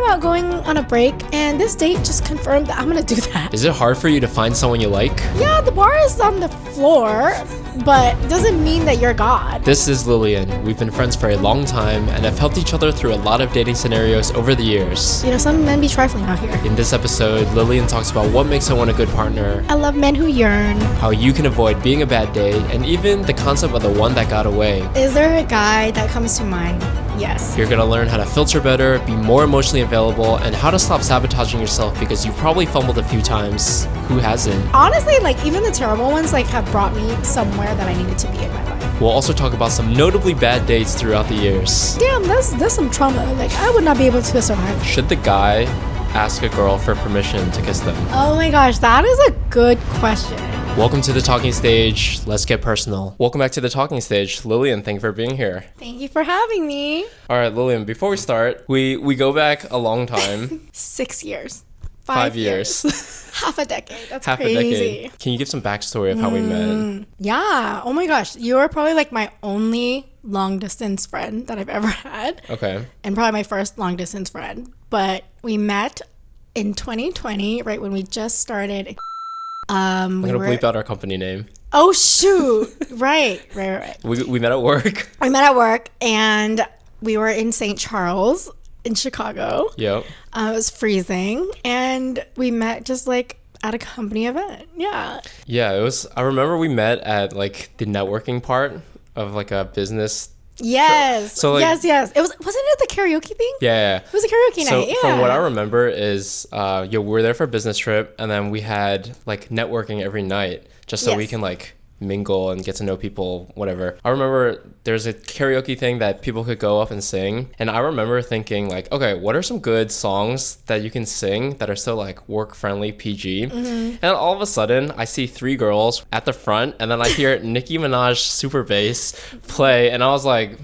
about going on a break, and this date just confirmed that I'm gonna do that. Is it hard for you to find someone you like? Yeah, the bar is on the floor, but doesn't mean that you're God. This is Lilian. We've been friends for a long time and have helped each other through a lot of dating scenarios over the years. You know, some men be trifling out here. In this episode, Lilian talks about what makes someone a good partner, I love men who yearn. how you can avoid being a bad date, and even the concept of the one that got away. Is there a guy that comes to mind? Yes. You're gonna learn how to filter better, be more emotionally available, and how to stop sabotaging yourself because you probably fumbled a few times. Who hasn't? Honestly, like, even the terrible ones, like, have brought me somewhere that I needed to be in my life. We'll also talk about some notably bad dates throughout the years. Damn, that's some trauma. Like, I would not be able to survive. Should the guy ask a girl for permission to kiss them? Oh my gosh, that is a good question. Welcome to the talking stage. Let's get personal. Welcome back to the talking stage. Lilian, thank you for being here. Thank you for having me. All right, Lilian, before we start, we go back a long time. 6 years. 5 years. Half a decade. That's Half crazy. a decade. Can you give some backstory of how we met? Yeah. Oh my gosh. You were probably like my only long distance friend that I've ever had. Okay. And probably my first long distance friend. But we met in 2020, right when we just started. I'm going to bleep out our company name. Oh, shoot. Right. We met at work. We met at work and we were in St. Charles in Chicago. Yep. It was freezing and we met just like at a company event. Yeah. Yeah, it was. I remember we met at like the networking part of like a business. Yes. So, like, yes. Wasn't it the karaoke thing? Yeah. It was a karaoke So night. Yeah. from what I remember is, we were there for a business trip, and then we had like networking every night, just so we Yes. can like mingle and get to know people, whatever. I remember there's a karaoke thing that people could go up and sing, and I remember thinking like, okay, what are some good songs that you can sing that are still like work friendly, PG? And all of a sudden I see 3 girls at the front, and then I hear Nicki Minaj super bass play, and I was like,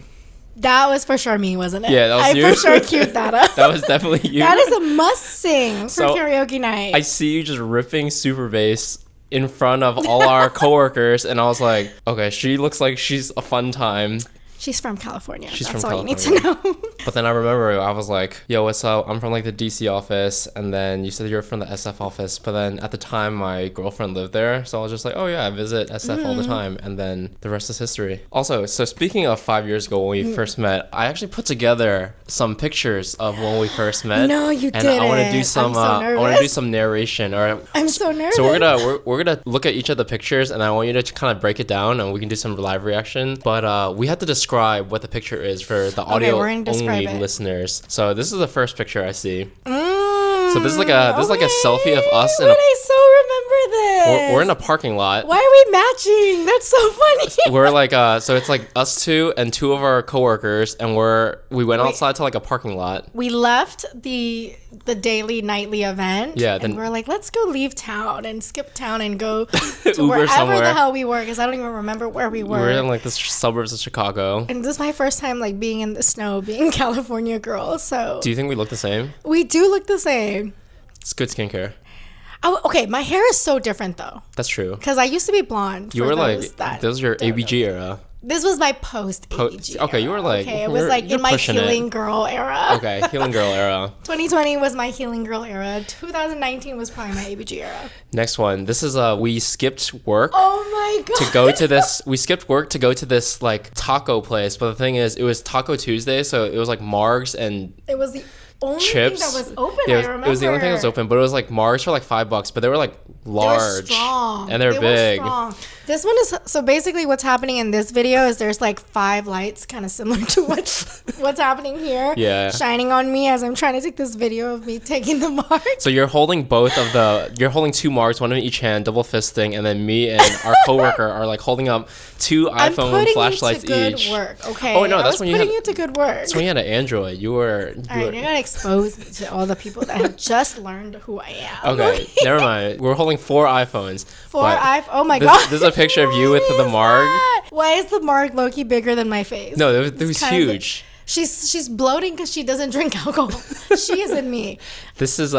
That was for sure me, wasn't it? Yeah, that was I you. for sure queued that up. that was definitely you. That is a must sing for So, karaoke night. I see you just ripping super bass in front of all our coworkers, and I was like, okay, she looks like she's a fun time. She's from California. She's That's from all California. you need to know. But then I remember I was like, yo, what's up? I'm from like the DC office, and then you said you were from the SF office, but then at the time my girlfriend lived there, so I was just like, oh yeah, I visit SF all the time, and then the rest is history. Also, so speaking of 5 years ago when we first met, I actually put together some pictures of when we first met. No, you and didn't. I want to do some I'm so I want to nervous. do some narration, or I'm so nervous. so we're gonna look at each of the pictures, and I want you to kind of break it down, and we can do some live reaction. But we have to describe what the picture is for the audio we're gonna describe only it. listeners. So this is the first picture I see. So this is like a selfie of us in But a- I so remember this. We're in a parking lot. Why are we matching? That's so funny. We're like so it's like us two and 2 of our coworkers, and we went outside to like a parking lot. We left the daily nightly event. Yeah, and then- we're like, let's go leave town and skip town and go to Uber wherever somewhere. the hell we were, because I don't even remember where we were. We're in like the suburbs of Chicago. And this is my first time like being in the snow, being a California girl. So Do you think we look the same? we do look the same. It's good skincare. Oh, okay, my hair is so different though, That's true. because I used to be blonde. You for were those like, that this was your don't ABG know. era. This was my post ABG. Okay, you were like, okay, it was like you're in my pushing it. healing girl era. Okay, healing girl era. 2020 was my healing girl era. 2019 was probably my ABG era. Next one. This is we skipped work Oh my god. to go to this. We skipped work to go to this like taco place. But the thing is, it was Taco Tuesday, so it was like Margs and It was the only chips. thing that was open. Yeah, I remember. it was the only thing that was open. But it was like Margs for like $5, but they were like They were large strong. and they're They were big. strong. This one is so basically what's happening in this video is there's like 5 lights, kind of similar to what's happening here. Yeah. Shining on me as I'm trying to take this video of me taking the mark. So you're holding you're holding 2 Margs, one in each hand, double fisting, and then me and our coworker are like holding up 2 I'm iPhone putting flashlights you to good each. work, okay? Oh, no, I that's was when you putting had- you to good work. That's when you had an Android. You were. All right, you're gonna expose me to all the people that have just learned who I am. Okay, never mind. We're holding 4 iPhones. Oh my this, god. This is a picture of you with What the is Marg. that? Why is the Marg low-key bigger than my face? No, it was It's kind of- huge. She's bloating because she doesn't drink alcohol. She isn't me. This is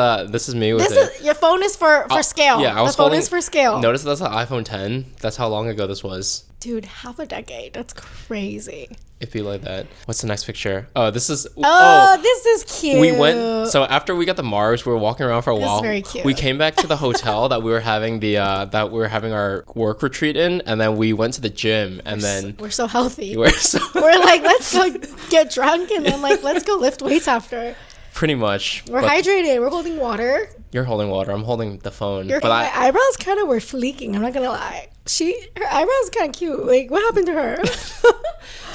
me with This it. is your phone is for scale. Yeah, I was the phone holding. is for scale. Notice that's an iPhone 10. That's how long ago this was. Dude, half a decade. That's crazy. It'd be like that. What's the next picture? Oh, this is... This is cute. We went... So after we got the Mars, we were walking around for a while. Very cute. We came back to the hotel that we were having our work retreat in, and then we went to the gym, and then... We're so healthy. We're like, let's go get drunk, and then like, let's go lift weights after. Pretty much. We're hydrated. We're holding water. You're holding water. I'm holding the phone. My eyebrows kind of were fleeking. I'm not gonna lie. Her eyebrows kind of cute. Like, what happened to her?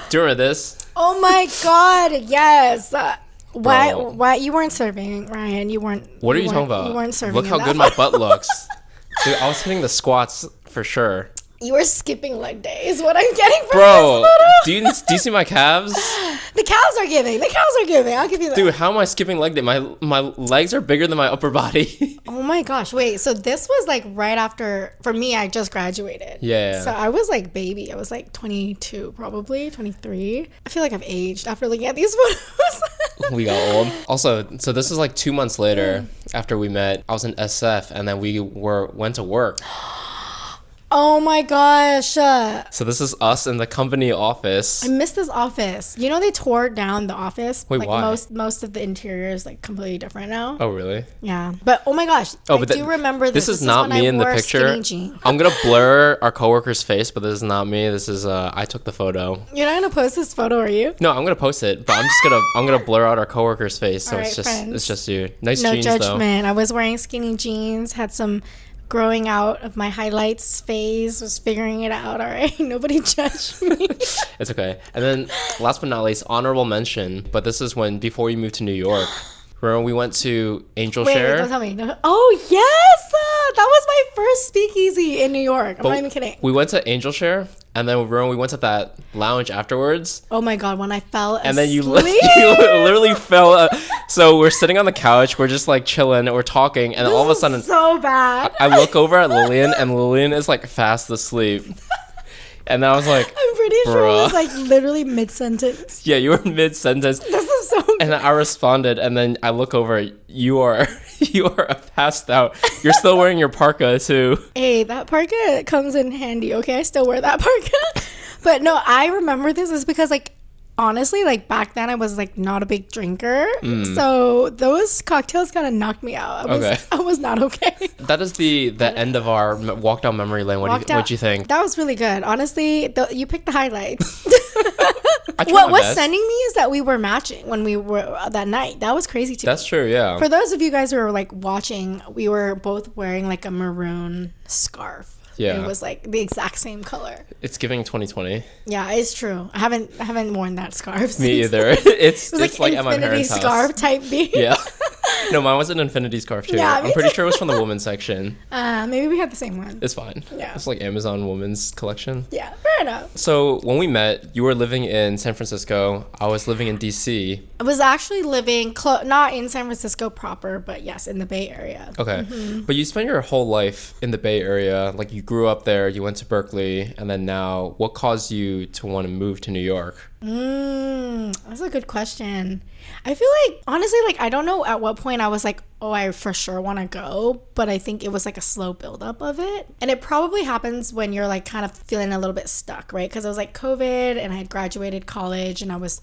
Do you remember this? Oh my god, yes. Why you weren't serving, Ryan? You weren't. What are you talking about? You weren't serving. Look how good my butt looks. Dude, I was hitting the squats for sure. You were skipping leg day is what I'm getting from Bro, this photo. do you see my calves? The calves are giving. I'll give you that. Dude, how am I skipping leg day? My legs are bigger than my upper body. Oh my gosh. Wait, so this was like right after, for me, I just graduated. Yeah. So I was like baby. I was like 22, probably 23. I feel like I've aged after looking at these photos. We got old. Also, so this is like 2 months later after we met. I was in SF, and then we went to work. Oh my gosh. So this is us in the company office. I miss this office. You know, they tore down the office. Wait, like why? Most of the interior is like completely different now. Oh, really? Yeah. But oh my gosh. I do remember this. This is not me in the picture. I'm going to blur our coworker's face, but this is not me. This is, I took the photo. You're not going to post this photo, are you? No, I'm going to post it, but I'm going to blur out our coworker's face. So it's just you. Nice jeans, though. No judgment. I was wearing skinny jeans, had some growing out of my highlights phase, was figuring it out. All right, nobody judge me. It's okay. And then last but not least, honorable mention, but this is before you moved to New York. Remember we went to Angel Share? Wait, don't tell me. Oh yes, that was my first speakeasy in New York. I'm not even kidding. We went to Angel Share, and then we went to that lounge afterwards. Oh my god, when I fell asleep. And then you literally fell. So we're sitting on the couch, we're just like chilling, we're talking, and all of a sudden, so bad. I look over at Lilian, and Lilian is like fast asleep. And I was like, I'm pretty sure it was like literally mid-sentence. Yeah, you were mid-sentence. This is so bad. And I responded, and then I look over, you are passed out. You're still wearing your parka too. Hey, that parka comes in handy, okay? I still wear that parka. But no, I remember this is because like, honestly, like back then I was like not a big drinker. So those cocktails kind of knocked me out. I was not okay. That is the end of our walk down memory lane. What'd you think? That was really good. Honestly, you picked the highlights. What's sending me is that we were matching when we were that night. That was crazy too. That's true, yeah. For those of you guys who are like watching, we were both wearing like a maroon scarf. Yeah, it was like the exact same color. It's giving 2020. Yeah, it's true. I haven't worn that scarf. Me either. It's like at my parents' house. Scarf type B. Yeah. No, mine was an infinity scarf too. Yeah, I'm pretty sure it was from the women's section. Maybe we had the same one. It's fine. Yeah. It's like Amazon women's collection. Yeah, fair enough. So when we met, you were living in San Francisco. I was living in DC. I was actually living not in San Francisco proper, but yes, in the Bay Area. Okay. But you spent your whole life in the Bay Area. Like you grew up there, you went to Berkeley, and then now what caused you to want to move to New York? That's a good question. I feel like, honestly, like, I don't know at what point I was like, oh, I for sure want to go, but I think it was like a slow buildup of it. And it probably happens when you're like kind of feeling a little bit stuck, right? Because it was like COVID and I had graduated college and I was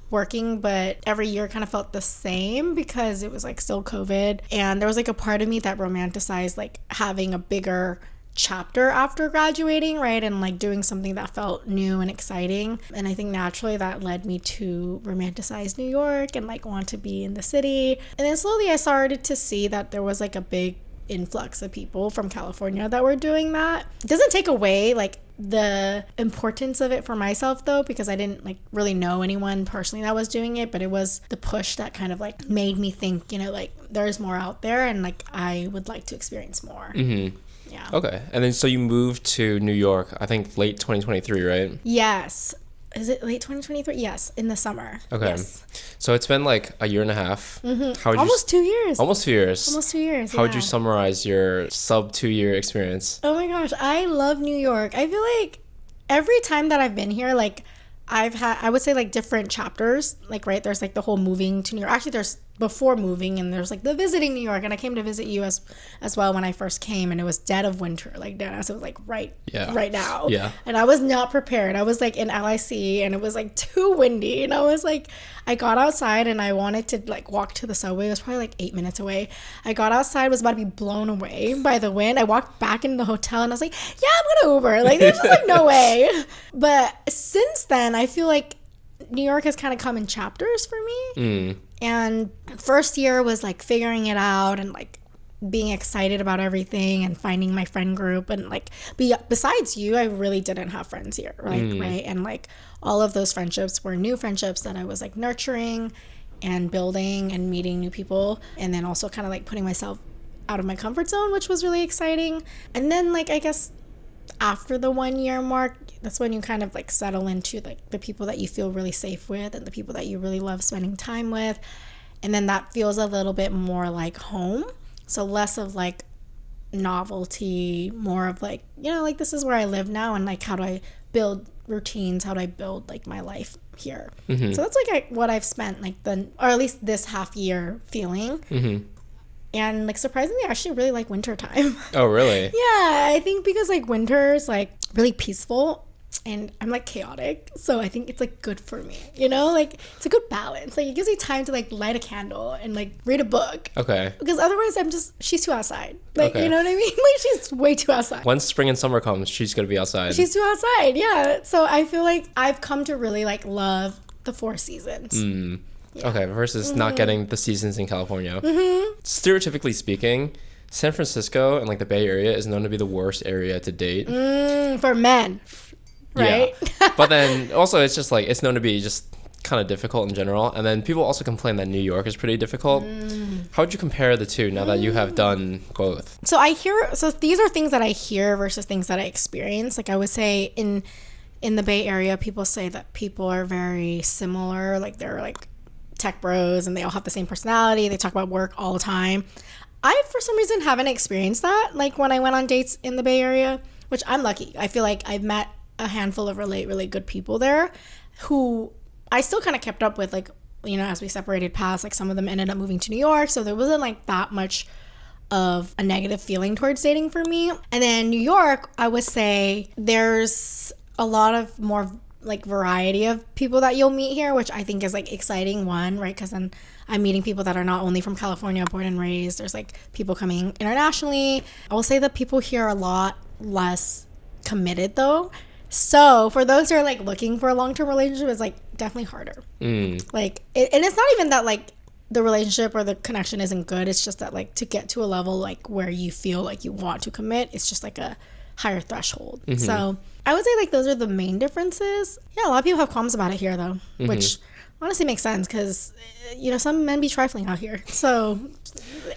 working, but every year kind of felt the same because it was like still COVID. And there was like a part of me that romanticized like having a bigger chapter after graduating, right? And like doing something that felt new and exciting. And I think naturally that led me to romanticize New York and like want to be in the city. And then slowly I started to see that there was like a big influx of people from California that were doing that. It doesn't take away like the importance of it for myself though, because I didn't like really know anyone personally that was doing it, but it was the push that kind of like made me think, you know, like there's more out there and like I would like to experience more. Yeah. Okay. And then so you moved to New York, I think late 2023, right? Yes. Is it late 2023? Yes, in the summer. Okay. Yes. So it's been like a year and a half. Almost 2 years. Almost 2 years. Almost 2 years. How would you summarize your sub 2 year experience? Oh my gosh, I love New York. I feel like every time that I've been here, like I've had, I would say like different chapters, like, right, there's like the whole moving to New York. Actually, there's before moving, and there's like the visiting New York, and I came to visit you as well when I first came, and it was dead of winter, like dead, so it was like right now. Yeah. And I was not prepared. I was like in LIC, and it was like too windy, and I was like, I got outside and I wanted to like walk to the subway. It was probably like 8 minutes away. I got outside, was about to be blown away by the wind. I walked back into the hotel and I was like, yeah, I'm gonna Uber. Like there's just like no way. But since then, I feel like New York has kind of come in chapters for me. And first year was like figuring it out and like being excited about everything and finding my friend group, and like besides you, I really didn't have friends here, right? And like all of those friendships were new friendships that I was like nurturing and building and meeting new people, and then also kind of like putting myself out of my comfort zone, which was really exciting. And then like I guess after the 1 year mark, that's when you kind of like settle into like the people that you feel really safe with and the people that you really love spending time with, and then that feels a little bit more like home. So less of like novelty, more of like, you know, like this is where I live now, and like how do I build routines, how do I build like my life here. So that's like what I've spent like or at least this half year feeling. And like surprisingly, I actually really like winter time. Oh really? Yeah, I think because like winter is like really peaceful and I'm like chaotic, so I think it's like good for me, you know, like it's a good balance. Like it gives me time to like light a candle and like read a book. Okay. Because otherwise she's too outside, like you know what I mean. Like she's way too outside. Once spring and summer comes, she's gonna be outside. She's too outside. Yeah. So I feel like I've come to really like love the 4 seasons. Yeah. Okay, versus not getting the seasons in California. Stereotypically speaking, San Francisco and like the Bay Area is known to be the worst area to date. For men. Right? Yeah. But then also it's just like it's known to be just kind of difficult in general, and then people also complain that New York is pretty difficult. How would you compare the two now that you have done both? So these are things that I hear versus things that I experience. Like I would say in the Bay Area, people say that people are very similar, like they're like tech bros and they all have the same personality, they talk about work all the time. I for some reason haven't experienced that like when I went on dates in the Bay Area, which I'm lucky. I feel like I've met a handful of really good people there who I still kind of kept up with, like, you know, as we separated paths. Like some of them ended up moving to New York, so there wasn't like that much of a negative feeling towards dating for me. And then New York, I would say there's a lot of more like variety of people that you'll meet here, which I think is like exciting, one, right? Because then I'm meeting people that are not only from California, born and raised. There's like people coming internationally. I will say that people here are a lot less committed though. So for those who are like looking for a long-term relationship, it's like definitely harder. Like and it's not even that like the relationship or the connection isn't good. It's just that like to get to a level like where you feel like you want to commit, it's just like a higher threshold. So I would say like those are the main differences. Yeah, a lot of people have qualms about it here though, which honestly makes sense because, you know, some men be trifling out here. So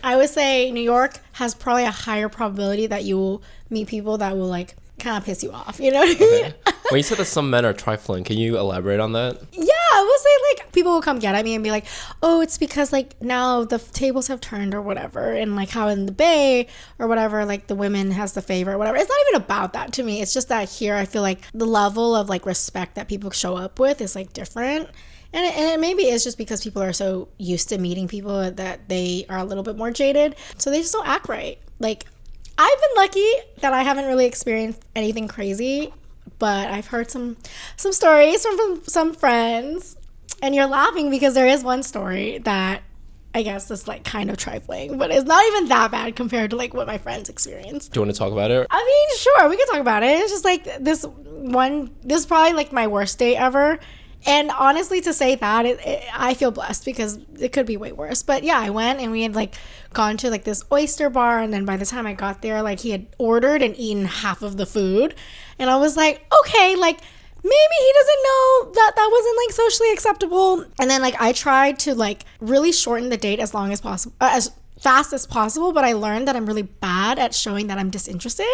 I would say New York has probably a higher probability that you will meet people that will like kind of piss you off, you know what I mean? Okay. When you said that some men are trifling, can you elaborate on that? Yeah, I would say like people will come get at me and be like, oh, it's because like now the tables have turned or whatever, and like how in the Bay or whatever, like the women has the favor or whatever. It's not even about that to me. It's just that here I feel like the level of like respect that people show up with is like different. And it maybe is just because people are so used to meeting people that they are a little bit more jaded, so they just don't act right. Like I've been lucky that I haven't really experienced anything crazy, but I've heard some stories from some friends, and you're laughing because there is one story that I guess is like kind of trifling, but it's not even that bad compared to like what my friends experienced. Do you want to talk about it? I mean, sure, we can talk about it. It's just like this is probably like my worst date ever. And honestly, to say that, I feel blessed because it could be way worse. But yeah, I went and we had like gone to like this oyster bar. And then by the time I got there, like he had ordered and eaten half of the food. And I was like, okay, like maybe he doesn't know that wasn't like socially acceptable. And then like I tried to like really shorten the date as long as possible, as fast as possible, but I learned that I'm really bad at showing that I'm disinterested,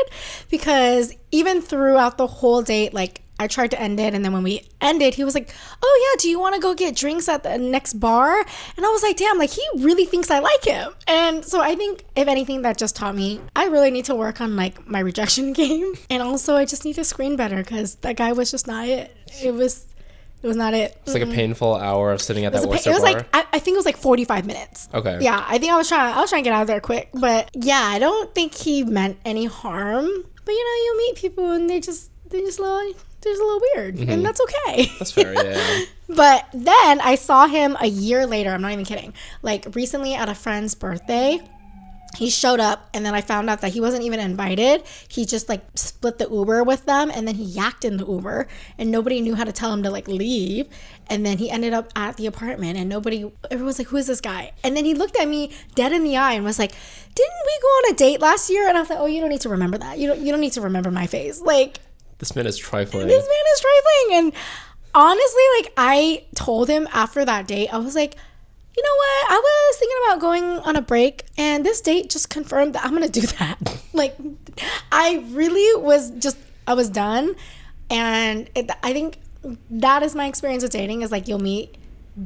because even throughout the whole date, like I tried to end it, and then when we ended, he was like, oh yeah, do you want to go get drinks at the next bar? And I was like, damn, like he really thinks I like him. And so I think if anything, that just taught me I really need to work on like my rejection game, and also I just need to screen better because that guy was just not it. It was It was not it. It's like a painful hour of sitting at that Worcester It was bar. like I think it was like 45 minutes. Okay. Yeah, I think I was trying to get out of there quick, but yeah, I don't think he meant any harm. But you meet people and they're just a little weird, and that's okay. That's fair, yeah. But then I saw him a year later. I'm not even kidding. Like recently at a friend's birthday. He showed up, and then I found out that he wasn't even invited. He just like split the Uber with them, and then he yacked in the Uber, and nobody knew how to tell him to like leave. And then he ended up at the apartment, and everyone's like, who is this guy? And then he looked at me dead in the eye and was like, didn't we go on a date last year? And I was like, oh, you don't need to remember that. You don't need to remember my face. Like, this man is trifling. And honestly, like I told him after that date, I was like, you know what? I was thinking about going on a break, and this date just confirmed that I'm going to do that. Like, I really I was done. And I think that is my experience with dating is like you'll meet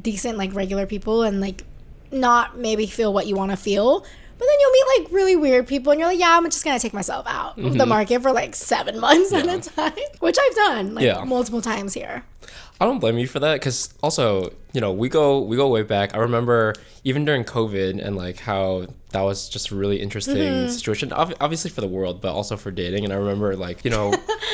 decent, like regular people and like not maybe feel what you want to feel. But then you'll meet like really weird people and you're like, yeah, I'm just going to take myself out of the market for like 7 months at a time, which I've done like multiple times here. I don't blame you for that because also, we go way back. I remember even during COVID and like how that was just a really interesting situation, obviously for the world, but also for dating. And I remember like,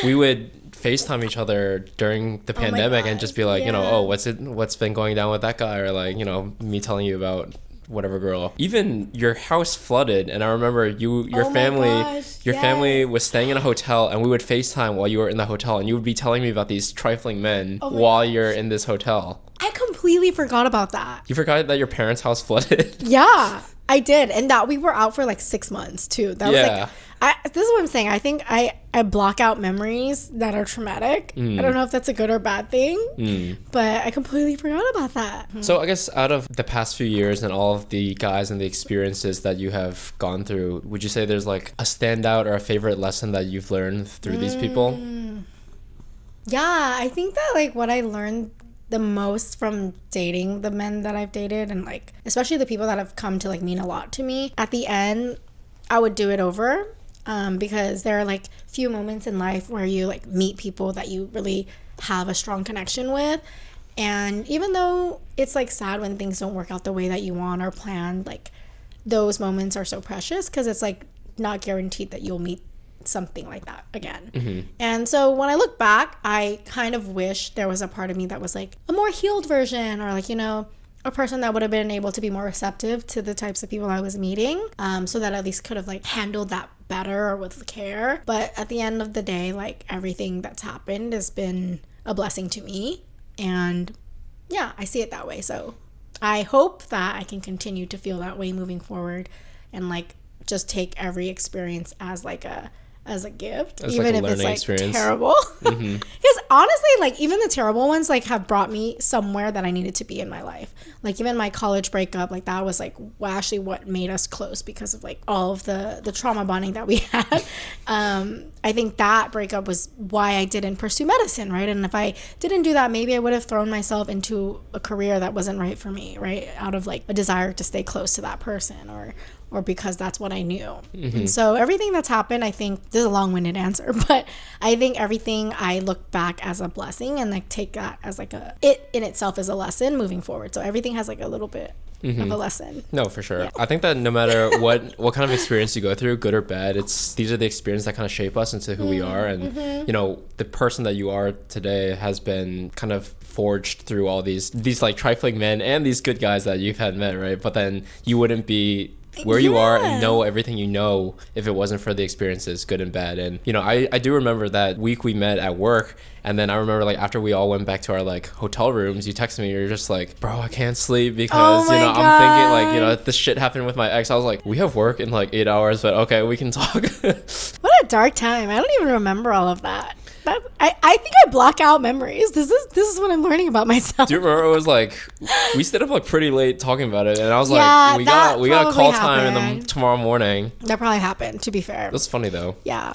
we would FaceTime each other during the pandemic and just be like, what's been going down with that guy? Or like, me telling you about whatever girl. Even your house flooded, and I remember your family was staying in a hotel, and we would FaceTime while you were in the hotel, and you would be telling me about these trifling men while you're in this hotel. I completely forgot about that. You forgot that your parents' house flooded? Yeah, I did, and that we were out for like 6 months too. That was like, this is what I'm saying. I think I block out memories that are traumatic. I don't know if that's a good or bad thing, but I completely forgot about that. So I guess out of the past few years and all of the guys and the experiences that you have gone through, would you say there's like a standout or a favorite lesson that you've learned through these people? Yeah, I think that like what I learned the most from dating the men that I've dated, and like especially the people that have come to like mean a lot to me, at the end I would do it over. Because there are like few moments in life where you like meet people that you really have a strong connection with, and even though it's like sad when things don't work out the way that you want or planned, like those moments are so precious because it's like not guaranteed that you'll meet something like that again. And so when I look back, I kind of wish there was a part of me that was like a more healed version, or like a person that would have been able to be more receptive to the types of people I was meeting, so that at least could have like handled that better or with care. But at the end of the day, like everything that's happened has been a blessing to me, and yeah, I see it that way. So I hope that I can continue to feel that way moving forward, and like just take every experience as like a gift, as even like if it's like experience. Terrible. Because honestly, like even the terrible ones like have brought me somewhere that I needed to be in my life. Like even my college breakup, like that was like actually what made us close because of like all of the trauma bonding that we had. I think that breakup was why I didn't pursue medicine, right? And if I didn't do that, maybe I would have thrown myself into a career that wasn't right for me, right? Out of like a desire to stay close to that person, or because that's what I knew. And so everything that's happened, I think, this is a long-winded answer, but I think everything I look back as a blessing and like take that as like it in itself is a lesson moving forward. So everything has like a little bit of a lesson. No, for sure. Yeah. I think that no matter what kind of experience you go through, good or bad, these are the experiences that kind of shape us into who we are. And, the person that you are today has been kind of forged through all these like trifling men and these good guys that you've had met, right? But then you wouldn't be where you are and know everything you know if it wasn't for the experiences, good and bad. And I do remember that week we met at work, and then I remember like after we all went back to our like hotel rooms, you texted me, you're just like, bro, I can't sleep because I'm thinking like this shit happened with my ex. I was like, we have work in like 8 hours, but okay, we can talk. What a dark time. I don't even remember all of that. I think I block out memories. This is what I'm learning about myself. Do you remember it was like we stayed up like pretty late talking about it, and I was like, we got a call time tomorrow morning. That probably happened, to be fair. That's funny though. Yeah,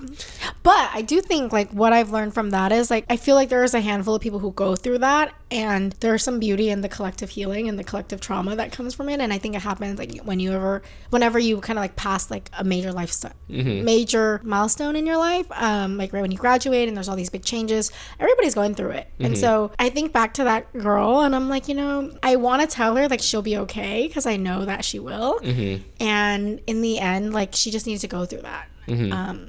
but I do think like what I've learned from that is like I feel like there is a handful of people who go through that and there's some beauty in the collective healing and the collective trauma that comes from it. And I think it happens like whenever you kind of like pass like a major major milestone in your life, like right when you graduate and there's all these big changes, everybody's going through it. And so I think back to that girl and I'm like, I want to tell her like she'll be okay, because I know that she will. And in the end, like, she just needs to go through that.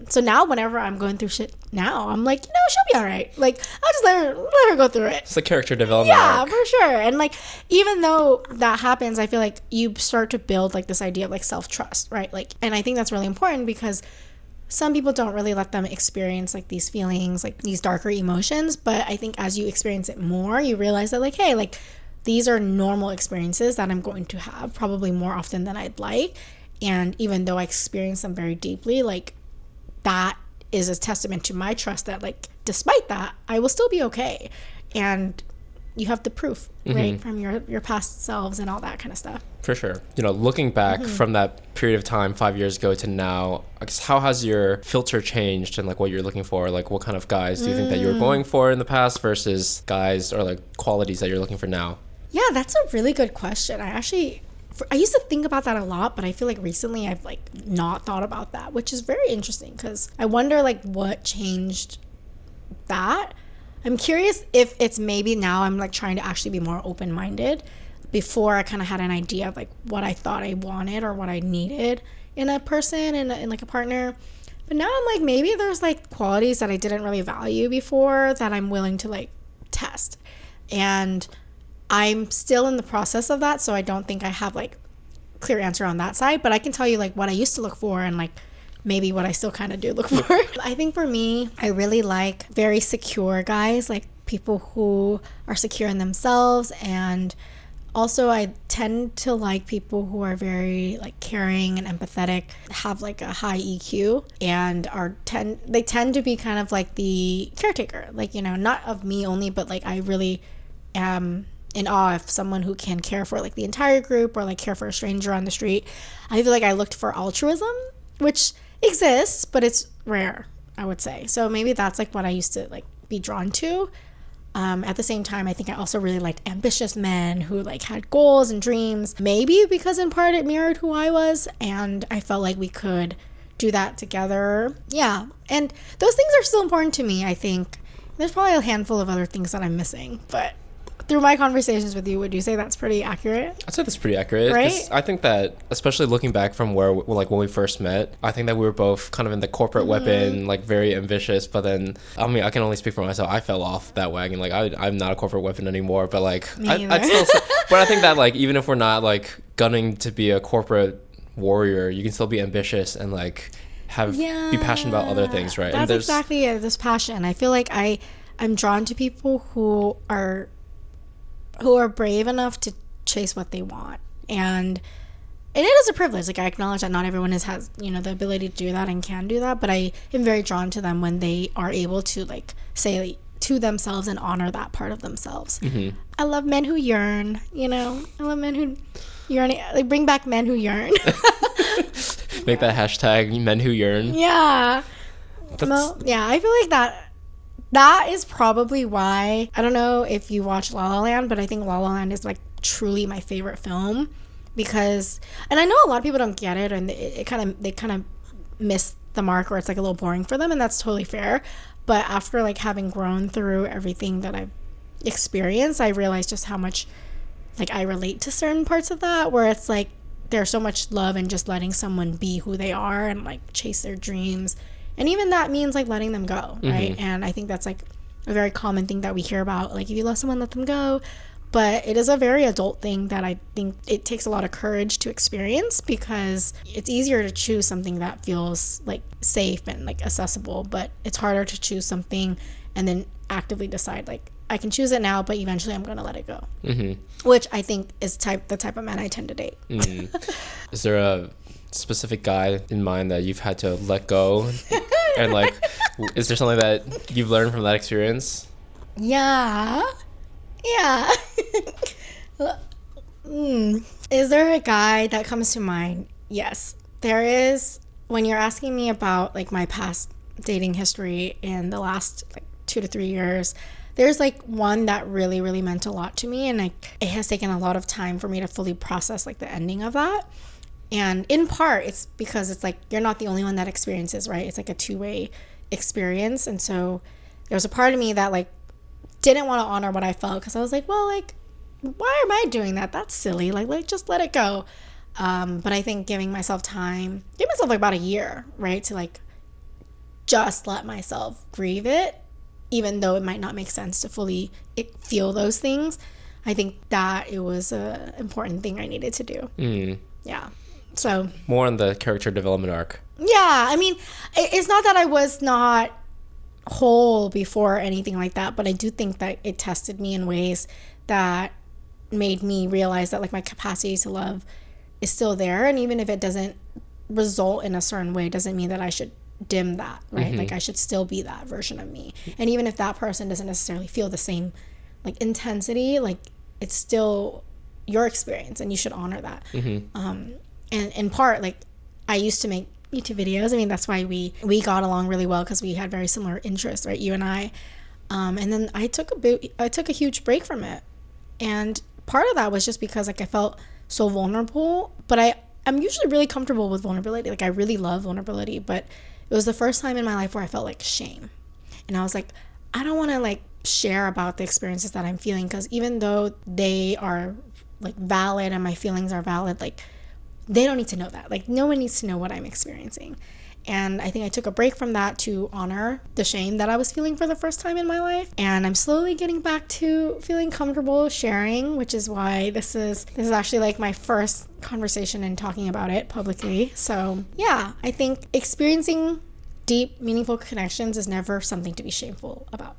So now whenever I'm going through shit now, I'm like, she'll be all right. Like, I'll just let her go through it. It's the character development arc. For sure. And like, even though that happens, I feel like you start to build like this idea of like self-trust, right? Like, and I think that's really important, because some people don't really let them experience like these feelings, like these darker emotions. But I think as you experience it more, you realize that like, hey, like, these are normal experiences that I'm going to have probably more often than I'd like. And even though I experience them very deeply, like, that is a testament to my trust that like, despite that, I will still be okay. And you have the proof, right, from your past selves and all that kind of stuff. For sure. Looking back from that period of time 5 years ago to now, I guess, how has your filter changed and like what you're looking for? Like, what kind of guys do you think that you were going for in the past versus guys or like qualities that you're looking for now? Yeah, that's a really good question. I used to think about that a lot, but I feel like recently I've like not thought about that, which is very interesting, because I wonder like what changed that. I'm curious if it's maybe now I'm like trying to actually be more open-minded. Before, I kind of had an idea of like what I thought I wanted or what I needed in a person and in like a partner. But now I'm like, maybe there's like qualities that I didn't really value before that I'm willing to like test. And I'm still in the process of that, so I don't think I have like clear answer on that side, but I can tell you like what I used to look for and like maybe what I still kind of do look for. I think for me, I really like very secure guys, like people who are secure in themselves. And also I tend to like people who are very like caring and empathetic, have like a high EQ, and they tend to be kind of like the caretaker, like, not of me only, but like I really am in awe of someone who can care for like the entire group or like care for a stranger on the street. I feel like I looked for altruism, which exists, but it's rare, I would say. So maybe that's like what I used to like be drawn to. At the same time, I think I also really liked ambitious men who like had goals and dreams, maybe because in part it mirrored who I was, and I felt like we could do that together. Yeah, and those things are still important to me. I think there's probably a handful of other things that I'm missing, but through my conversations with you, would you say that's pretty accurate? I'd say that's pretty accurate. Right? I think that, especially looking back from when we first met, I think that we were both kind of in the corporate weapon, like very ambitious. But then, I mean, I can only speak for myself. I fell off that wagon. Like, I'm not a corporate weapon anymore. But like, I'd still say, but I think that like, even if we're not like gunning to be a corporate warrior, you can still be ambitious and like be passionate about other things, right? That's exactly it. This passion. I feel like I'm drawn to people who are brave enough to chase what they want. And it is a privilege. Like, I acknowledge that not everyone has the ability to do that and can do that, but I am very drawn to them when they are able to like say to themselves and honor that part of themselves. I love men who yearn, I love men who yearn, like bring back men who yearn. Make that hashtag men who yearn. Yeah. I feel like that is probably why, I don't know if you watch La La Land, but I think La La Land is like truly my favorite film, because, and I know a lot of people don't get it, and they kind of miss the mark, or it's like a little boring for them, and that's totally fair. But after like having grown through everything that I've experienced, I realized just how much like I relate to certain parts of that, where it's like there's so much love in just letting someone be who they are and like chase their dreams. And even that means like letting them go, right? And I think that's like a very common thing that we hear about, like if you love someone, let them go. But it is a very adult thing that I think it takes a lot of courage to experience, because it's easier to choose something that feels like safe and like accessible, but it's harder to choose something and then actively decide like I can choose it now, but eventually I'm going to let it go. Which I think is the type of man I tend to date. Is there a specific guy in mind that you've had to let go? And like, is there something that you've learned from that experience? Yeah. Is there a guy that comes to mind? Yes, there is. When you're asking me about like my past dating history in the last like 2 to 3 years, there's like one that really, really meant a lot to me, and like it has taken a lot of time for me to fully process like the ending of that. And in part, it's because it's like you're not the only one that experiences, right? It's like a two-way experience. And so there's a part of me that like didn't want to honor what I felt, because I was like, well, like, why am I doing that? That's silly. Like just let it go. But I think giving myself time, give myself like about a year, right, to like just let myself grieve it, even though it might not make sense to fully feel those things. I think that it was a important thing I needed to do. Yeah. So more on the character development arc. Yeah, I mean, it's not that I was not whole before or anything like that, but I do think that it tested me in ways that made me realize that like my capacity to love is still there, and even if it doesn't result in a certain way, doesn't mean that I should dim that, right? Like I should still be that version of me, and even if that person doesn't necessarily feel the same like intensity, like it's still your experience and you should honor that. And in part, like I used to make YouTube videos. I mean, that's why we got along really well, because we had very similar interests, right, you and I. And then I took a huge break from it, and part of that was just because like I felt so vulnerable. But I'm usually really comfortable with vulnerability. Like I really love vulnerability, but it was the first time in my life where I felt like shame, and I was like, I don't want to like share about the experiences that I'm feeling, because even though they are like valid and my feelings are valid, like they don't need to know that. Like no one needs to know what I'm experiencing. And I think I took a break from that to honor the shame that I was feeling for the first time in my life. And I'm slowly getting back to feeling comfortable sharing, which is why this is actually like my first conversation and talking about it publicly. So yeah, I think experiencing deep, meaningful connections is never something to be shameful about.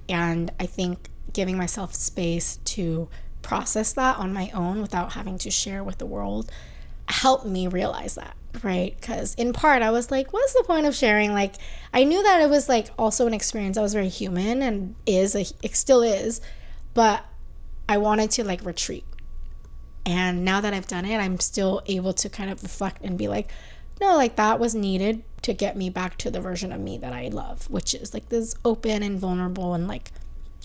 And I think giving myself space to process that on my own without having to share with the world helped me realize that, right? Because in part I was like, what's the point of sharing? Like I knew that it was like also an experience that was very human and it still is, but I wanted to like retreat. And now that I've done it, I'm still able to kind of reflect and be like, no, like that was needed to get me back to the version of me that I love, which is like this open and vulnerable and like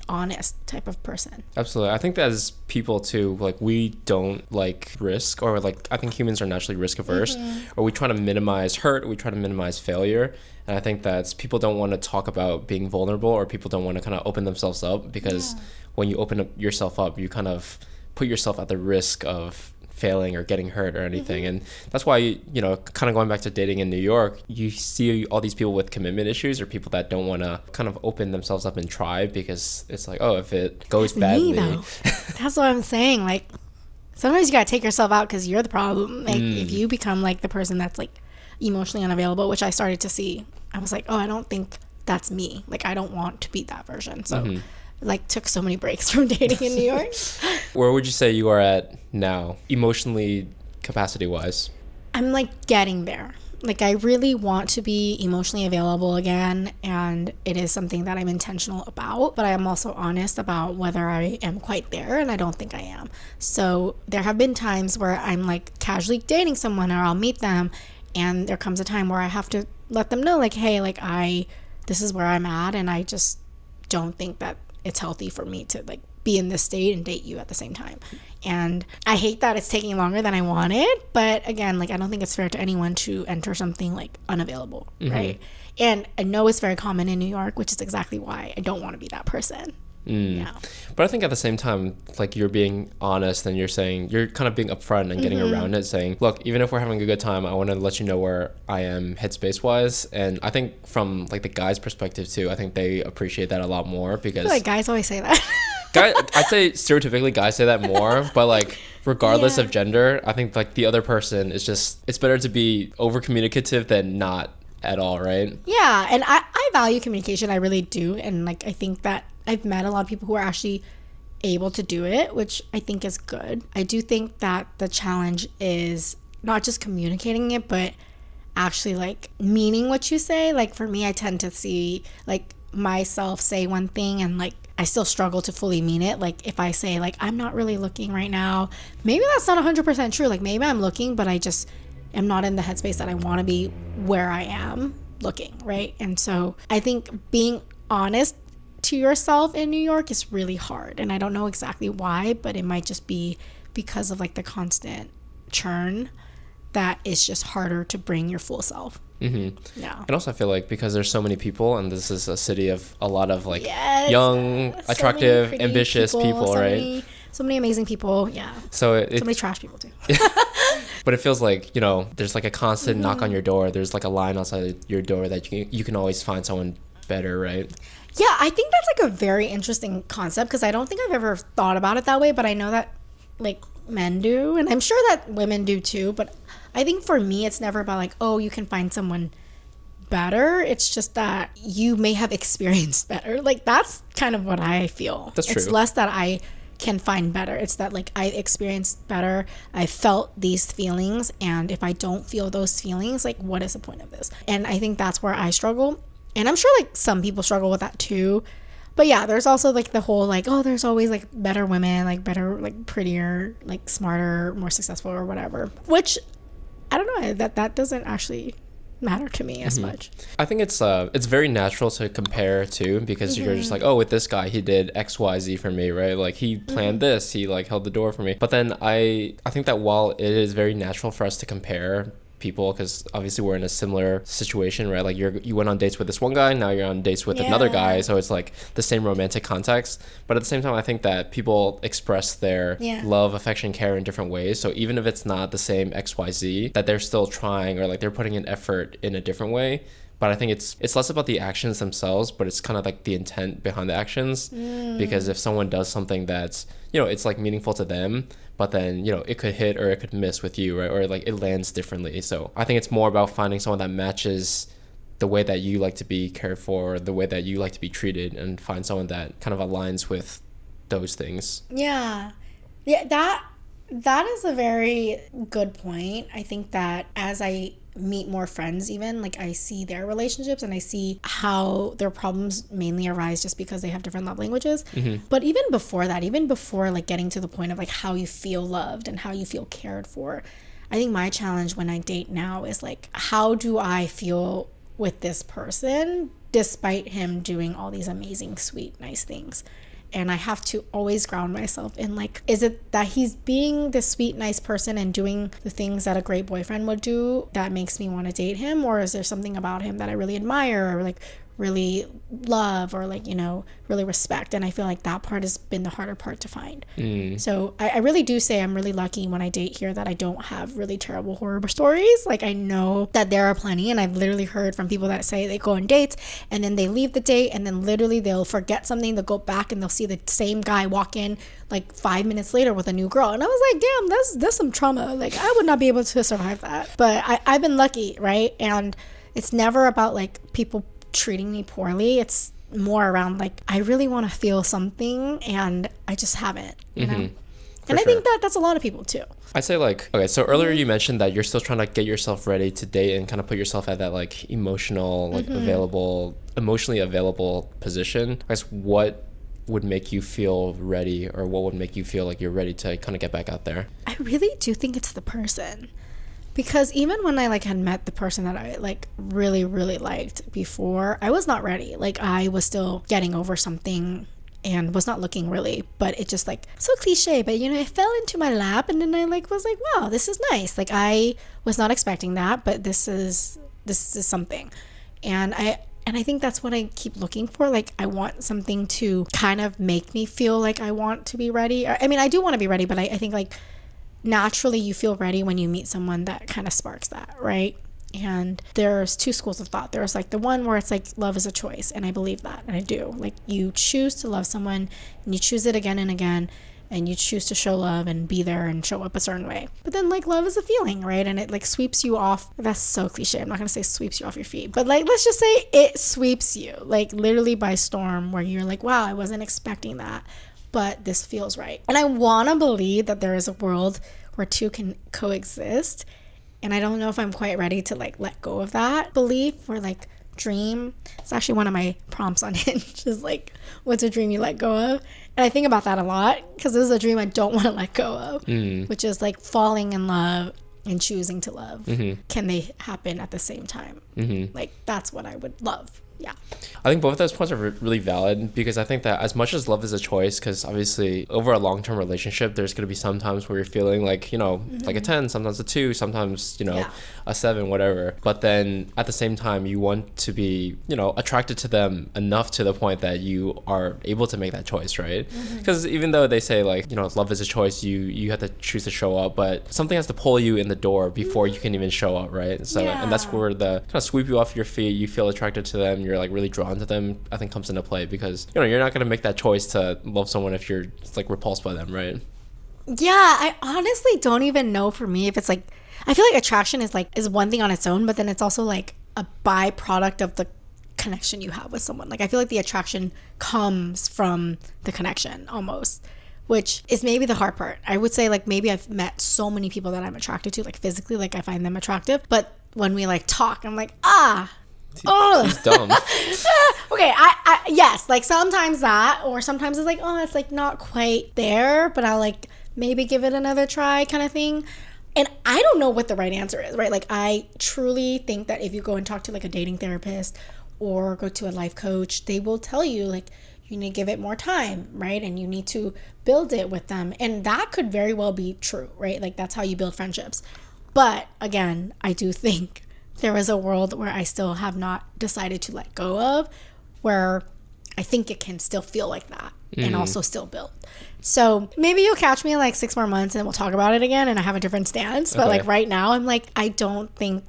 honest type of person. Absolutely. I think that as people too, like we don't like risk, or like I think humans are naturally risk averse, or we try to minimize hurt, or we try to minimize failure. And I think that's people don't want to talk about being vulnerable, or people don't want to kind of open themselves up, because when you open up yourself up, you kind of put yourself at the risk of failing or getting hurt or anything. And that's why, you know, kind of going back to dating in New York, you see all these people with commitment issues, or people that don't want to kind of open themselves up and try, because it's like, oh, if it goes badly. That's what I'm saying. Like sometimes you gotta take yourself out because you're the problem. Like if you become like the person that's like emotionally unavailable, which I started to see, I was like, oh, I don't think that's me. Like I don't want to be that version. So like took so many breaks from dating in New York. Where would you say you are at now, emotionally, capacity wise? I'm like getting there. Like I really want to be emotionally available again, and it is something that I'm intentional about, but I am also honest about whether I am quite there, and I don't think I am. So there have been times where I'm like casually dating someone, or I'll meet them, and there comes a time where I have to let them know like, hey, like this is where I'm at, and I just don't think that it's healthy for me to like be in this state and date you at the same time. And I hate that it's taking longer than I wanted, but again, like I don't think it's fair to anyone to enter something like unavailable, right? And I know it's very common in New York, which is exactly why I don't want to be that person. Yeah. But I think at the same time, like you're being honest, and you're saying, you're kind of being upfront and getting around it, saying, look, even if we're having a good time, I want to let you know where I am headspace wise. And I think from like the guy's perspective too, I think they appreciate that a lot more, because I feel like guys always say that. I'd say stereotypically guys say that more, but like regardless of gender, I think like the other person is just, it's better to be over communicative than not at all, right? Yeah. And I value communication. I really do. And like I think that I've met a lot of people who are actually able to do it, which I think is good. I do think that the challenge is not just communicating it, but actually like meaning what you say. Like for me, I tend to see like myself say one thing and like I still struggle to fully mean it. Like if I say like, I'm not really looking right now, maybe that's not 100% true. Like maybe I'm looking, but I just am not in the headspace that I want to be where I am looking, right? And so I think being honest to yourself in New York is really hard. And I don't know exactly why, but it might just be because of like the constant churn that it's just harder to bring your full self. Mm-hmm. Yeah. And also I feel like because there's so many people, and this is a city of a lot of like Yes. young, So attractive, many pretty ambitious people, right? So many amazing people. Yeah. So So many trash people too. but it feels like, you know, there's like a constant knock on your door. There's like a line outside your door that you can always find someone better, right? Yeah, I think that's like a very interesting concept because I don't think I've ever thought about it that way, but I know that like men do, and I'm sure that women do too. But I think for me, it's never about like, oh, you can find someone better. It's just that you may have experienced better. Like that's kind of what I feel. That's true. It's less that I can find better. It's that like I experienced better. I felt these feelings, and if I don't feel those feelings, like what is the point of this? And I think that's where I struggle. And I'm sure like some people struggle with that too. But yeah, there's also like the whole like, oh, there's always like better women, like better, like prettier, like smarter, more successful or whatever. Which I don't know, that doesn't actually matter to me as much. I think it's very natural to compare too, because you're just like, oh, with this guy he did XYZ for me, right? Like he planned this, he like held the door for me. But then I think that while it is very natural for us to compare people, because obviously we're in a similar situation, right? Like you went on dates with this one guy, now you're on dates with another guy, so it's like the same romantic context. But at the same time, I think that people express their love, affection, care in different ways. So even if it's not the same XYZ, that they're still trying, or like they're putting an effort in a different way. But I think it's less about the actions themselves, but it's kind of like the intent behind the actions. Because if someone does something that's, you know, it's like meaningful to them, but then, you know, it could hit or it could miss with you, right? Or like it lands differently. So I think it's more about finding someone that matches the way that you like to be cared for, the way that you like to be treated, and find someone that kind of aligns with those things. Yeah, that is a very good point. I think that as I meet more friends, even like I see their relationships and I see how their problems mainly arise just because they have different love languages. But even before that, even before like getting to the point of like how you feel loved and how you feel cared for, I think my challenge when I date now is like, how do I feel with this person despite him doing all these amazing, sweet, nice things? And I have to always ground myself in like, is it that he's being the sweet, nice person and doing the things that a great boyfriend would do that makes me want to date him? Or is there something about him that I really admire or like really love or like, you know, really respect? And I feel like that part has been the harder part to find. So I really do say I'm really lucky when I date here that I don't have really terrible horror stories. Like I know that there are plenty, and I've literally heard from people that say they go on dates and then they leave the date and then literally they'll forget something, they'll go back and they'll see the same guy walk in like 5 minutes later with a new girl. And I was like, damn, that's some trauma. Like I would not be able to survive that. But I've been lucky, right? And it's never about like people treating me poorly. It's more around like I really want to feel something and I just haven't, you know. And I think that that's a lot of people too. I'd say like, okay, so earlier you mentioned that you're still trying to get yourself ready to date and kind of put yourself at that like emotional, like emotionally available position. I guess what would make you feel ready, or what would make you feel like you're ready to kind of get back out there? I really do think it's the person. Because even when I like had met the person that I like really, really liked before, I was not ready. Like I was still getting over something and was not looking really, but it just like so cliche, but you know, it fell into my lap and then I like was like, wow, this is nice. Like I was not expecting that, but this is something. And I think that's what I keep looking for. Like I want something to kind of make me feel like I want to be ready. I mean, I do want to be ready, but I think like naturally you feel ready when you meet someone that kind of sparks that, right? And there's two schools of thought. There's like the one where it's like love is a choice, and I believe that, and I do. Like you choose to love someone and you choose it again and again, and you choose to show love and be there and show up a certain way. But then like love is a feeling, right? And it like sweeps you off. That's so cliche. I'm not gonna say sweeps you off your feet, but like let's just say it sweeps you like literally by storm, where you're like, wow, I wasn't expecting that, but this feels right. And I want to believe that there is a world where two can coexist. And I don't know if I'm quite ready to like let go of that belief or like dream. It's actually one of my prompts on Hinge is like, what's a dream you let go of? And I think about that a lot because this is a dream I don't want to let go of, which is like falling in love and choosing to love. Can they happen at the same time? Like that's what I would love. Yeah. I think both of those points are really valid, because I think that as much as love is a choice, because obviously over a long-term relationship, there's going to be some times where you're feeling like, you know, like a 10, sometimes a 2, sometimes, you know, a 7, whatever. But then at the same time, you want to be, you know, attracted to them enough to the point that you are able to make that choice, right? Because even though they say like, you know, love is a choice, you have to choose to show up, but something has to pull you in the door before you can even show up, right? So, and that's where the kind of sweep you off your feet, you feel attracted to them, you're like really drawn to them, I think comes into play, because, you know, you're not going to make that choice to love someone if you're like repulsed by them, right? Yeah, I honestly don't even know for me if it's like, I feel like attraction is one thing on its own, but then it's also like a byproduct of the connection you have with someone. Like I feel like the attraction comes from the connection almost, which is maybe the hard part. I would say like maybe I've met so many people that I'm attracted to, like physically, like I find them attractive, but when we like talk, I'm like, He's dumb. Okay, I yes, like sometimes that, or sometimes it's like, oh, it's like not quite there, but I'll like maybe give it another try kind of thing. And I don't know what the right answer is, right? Like I truly think that if you go and talk to like a dating therapist or go to a life coach, they will tell you like you need to give it more time, right? And you need to build it with them. And that could very well be true, right? Like that's how you build friendships. But again, I do think there is a world where I still have not decided to let go of, where I think it can still feel like that and also still build. So maybe you'll catch me in like 6 more months and we'll talk about it again and I have a different stance. But like right now, I'm like, I don't think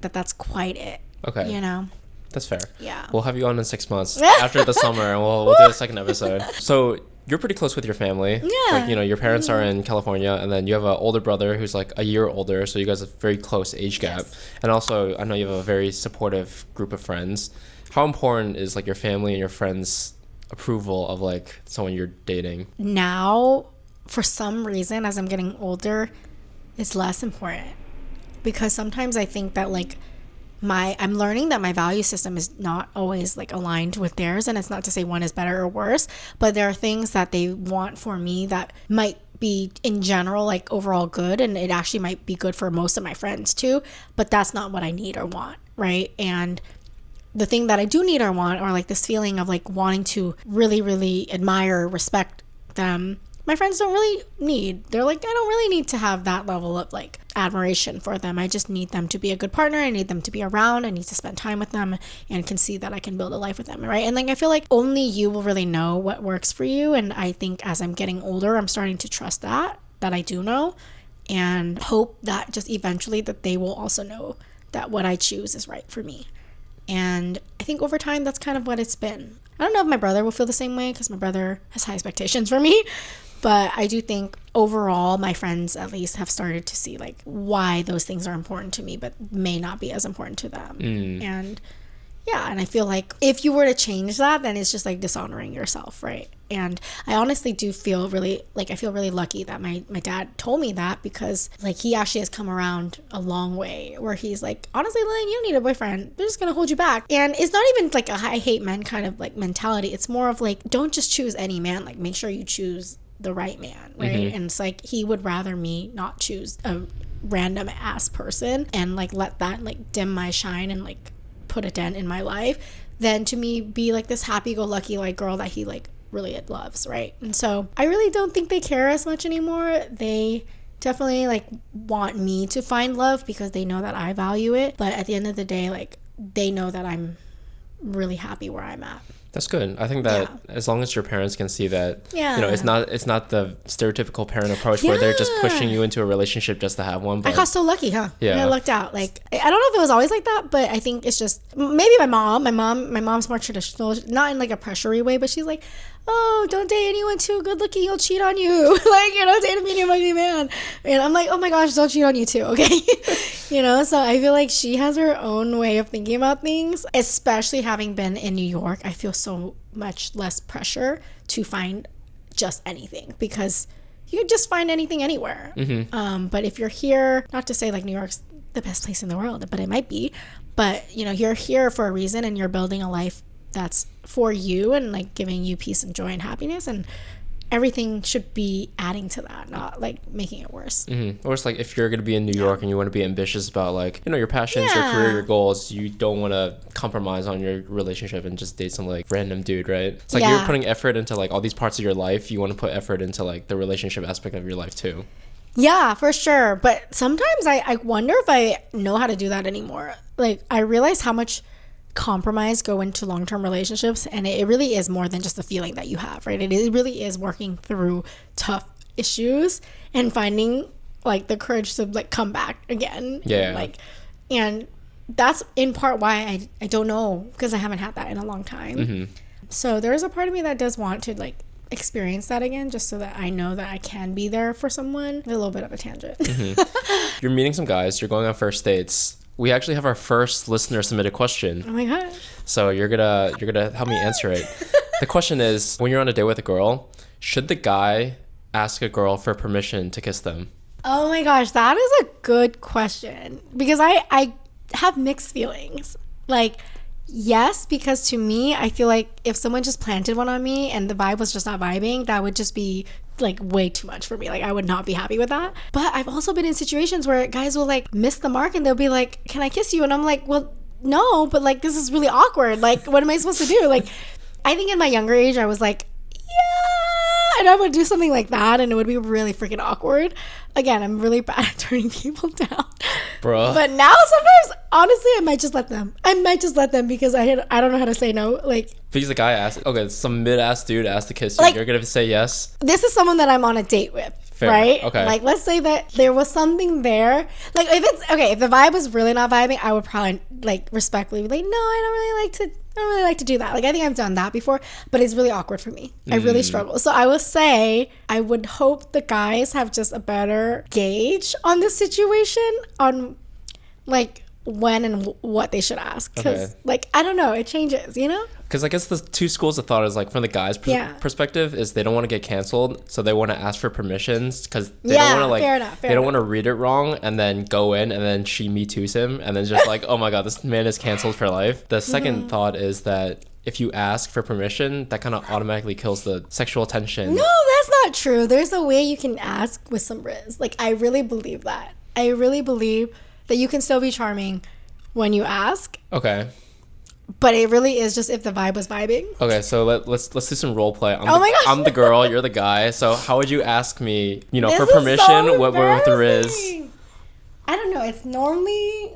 that that's quite it. Okay. You know? That's fair. Yeah. We'll have you on in 6 months after the summer, and we'll do a second episode. So you're pretty close with your family. Yeah. Like, you know, your parents are in California, and then you have an older brother who's like a year older, so you guys have a very close age gap. Yes. And also, I know you have a very supportive group of friends. How important is like your family and your friends' approval of like someone you're dating? Now, for some reason, as I'm getting older, it's less important, because sometimes I think that like I'm learning that my value system is not always like aligned with theirs, and it's not to say one is better or worse, but there are things that they want for me that might be in general like overall good, and it actually might be good for most of my friends too, but that's not what I need or want, right? And the thing that I do need or want, or like this feeling of like wanting to really, really admire, respect them, my friends don't really need. They're like, I don't really need to have that level of like admiration for them. I just need them to be a good partner. I need them to be around. I need to spend time with them and can see that I can build a life with them, right? And like I feel like only you will really know what works for you. And I think as I'm getting older, I'm starting to trust that I do know, and hope that just eventually that they will also know that what I choose is right for me. And I think over time, that's kind of what it's been. I don't know if my brother will feel the same way, because my brother has high expectations for me. But I do think overall, my friends at least have started to see like why those things are important to me, but may not be as important to them. And yeah, and I feel like if you were to change that, then it's just like dishonoring yourself, right? And I honestly do feel really, like I feel really lucky that my dad told me that, because like he actually has come around a long way, where he's like, honestly, Lilian, you don't need a boyfriend. They're just going to hold you back. And it's not even like a I hate men kind of like mentality. It's more of like, don't just choose any man, like make sure you choose the right man, right? And it's like he would rather me not choose a random ass person and like let that like dim my shine and like put a dent in my life, than to me be like this happy-go-lucky like girl that he like really loves, right? And so I really don't think they care as much anymore. They definitely like want me to find love because they know that I value it, but at the end of the day, like they know that I'm really happy where I'm at. That's good. I think that as long as your parents can see that, you know, it's not the stereotypical parent approach where they're just pushing you into a relationship just to have one. But I got so lucky, huh? Yeah. I lucked out. Like, I don't know if it was always like that, but I think it's just maybe my mom's more traditional, not in like a pressury way, but she's like, oh, don't date anyone too good looking, you'll cheat on you. Like, you know, date a medium ugly man. And I'm like, oh my gosh, don't cheat on you too, okay? You know, so I feel like she has her own way of thinking about things, especially having been in New York. I feel so much less pressure to find just anything, because you can just find anything anywhere. But if you're here, not to say like New York's the best place in the world, but it might be, but you know, you're here for a reason and you're building a life that's for you and like giving you peace and joy and happiness, and everything should be adding to that, not like making it worse. Or it's like if you're going to be in New York and you want to be ambitious about like, you know, your passions, your career, your goals, you don't want to compromise on your relationship and just date some like random dude, right? It's like you're putting effort into like all these parts of your life. You want to put effort into like the relationship aspect of your life too. Yeah, for sure. But sometimes I wonder if I know how to do that anymore. Like I realize how much compromise go into long-term relationships, and it really is more than just the feeling that you have, right? It really is working through tough issues and finding like the courage to like come back again. And that's in part why I don't know, because I haven't had that in a long time. So there's a part of me that does want to like experience that again, just so that I know that I can be there for someone. A little bit of a tangent. You're meeting some guys, you're going on first dates. We actually have our first listener submitted question. Oh my god. So you're gonna help me answer it. The question is, when you're on a date with a girl, should the guy ask a girl for permission to kiss them? Oh my gosh, that is a good question, because I have mixed feelings. Like, yes, because to me, I feel like if someone just planted one on me and the vibe was just not vibing, that would just be like way too much for me. Like I would not be happy with that. But I've also been in situations where guys will like miss the mark and they'll be like, can I kiss you? And I'm like, well, no, but like this is really awkward. Like what am I supposed to do? Like I think in my younger age I was like, yeah, and I would do something like that and it would be really freaking awkward. Again, I'm really bad at turning people down. Bro. But now sometimes, honestly, I might just let them. Because I don't know how to say no. Like, because the guy asked, okay, some mid-ass dude asked to kiss you. Like, you're going to say yes? This is someone that I'm on a date with. Fair. Right? Okay. Like, let's say that there was something there. Like, if the vibe was really not vibing, I would probably, like, respectfully be like, no, I don't really like to do that. Like, I think I've done that before, but it's really awkward for me. I really struggle. So I will say, I would hope the guys have just a better gauge on this situation, on, like, when and what they should ask. Because, like, I don't know. It changes, you know? Because I guess the two schools of thought is like from the guy's perspective is they don't want to get canceled, so they want to ask for permissions because they don't want to like they don't want to read it wrong and then go in and then she Me Too's him and then just like, oh my god, this man is canceled for life. The second thought is that if you ask for permission, that kind of automatically kills the sexual tension. No, that's not true. There's a way you can ask with some riz. Like I really believe that. I really believe that you can still be charming when you ask. Okay. But it really is just if the vibe was vibing. Okay, so let's do some role play. I'm the girl, you're the guy. So how would you ask me, for permission? So what the riz? I don't know. It's normally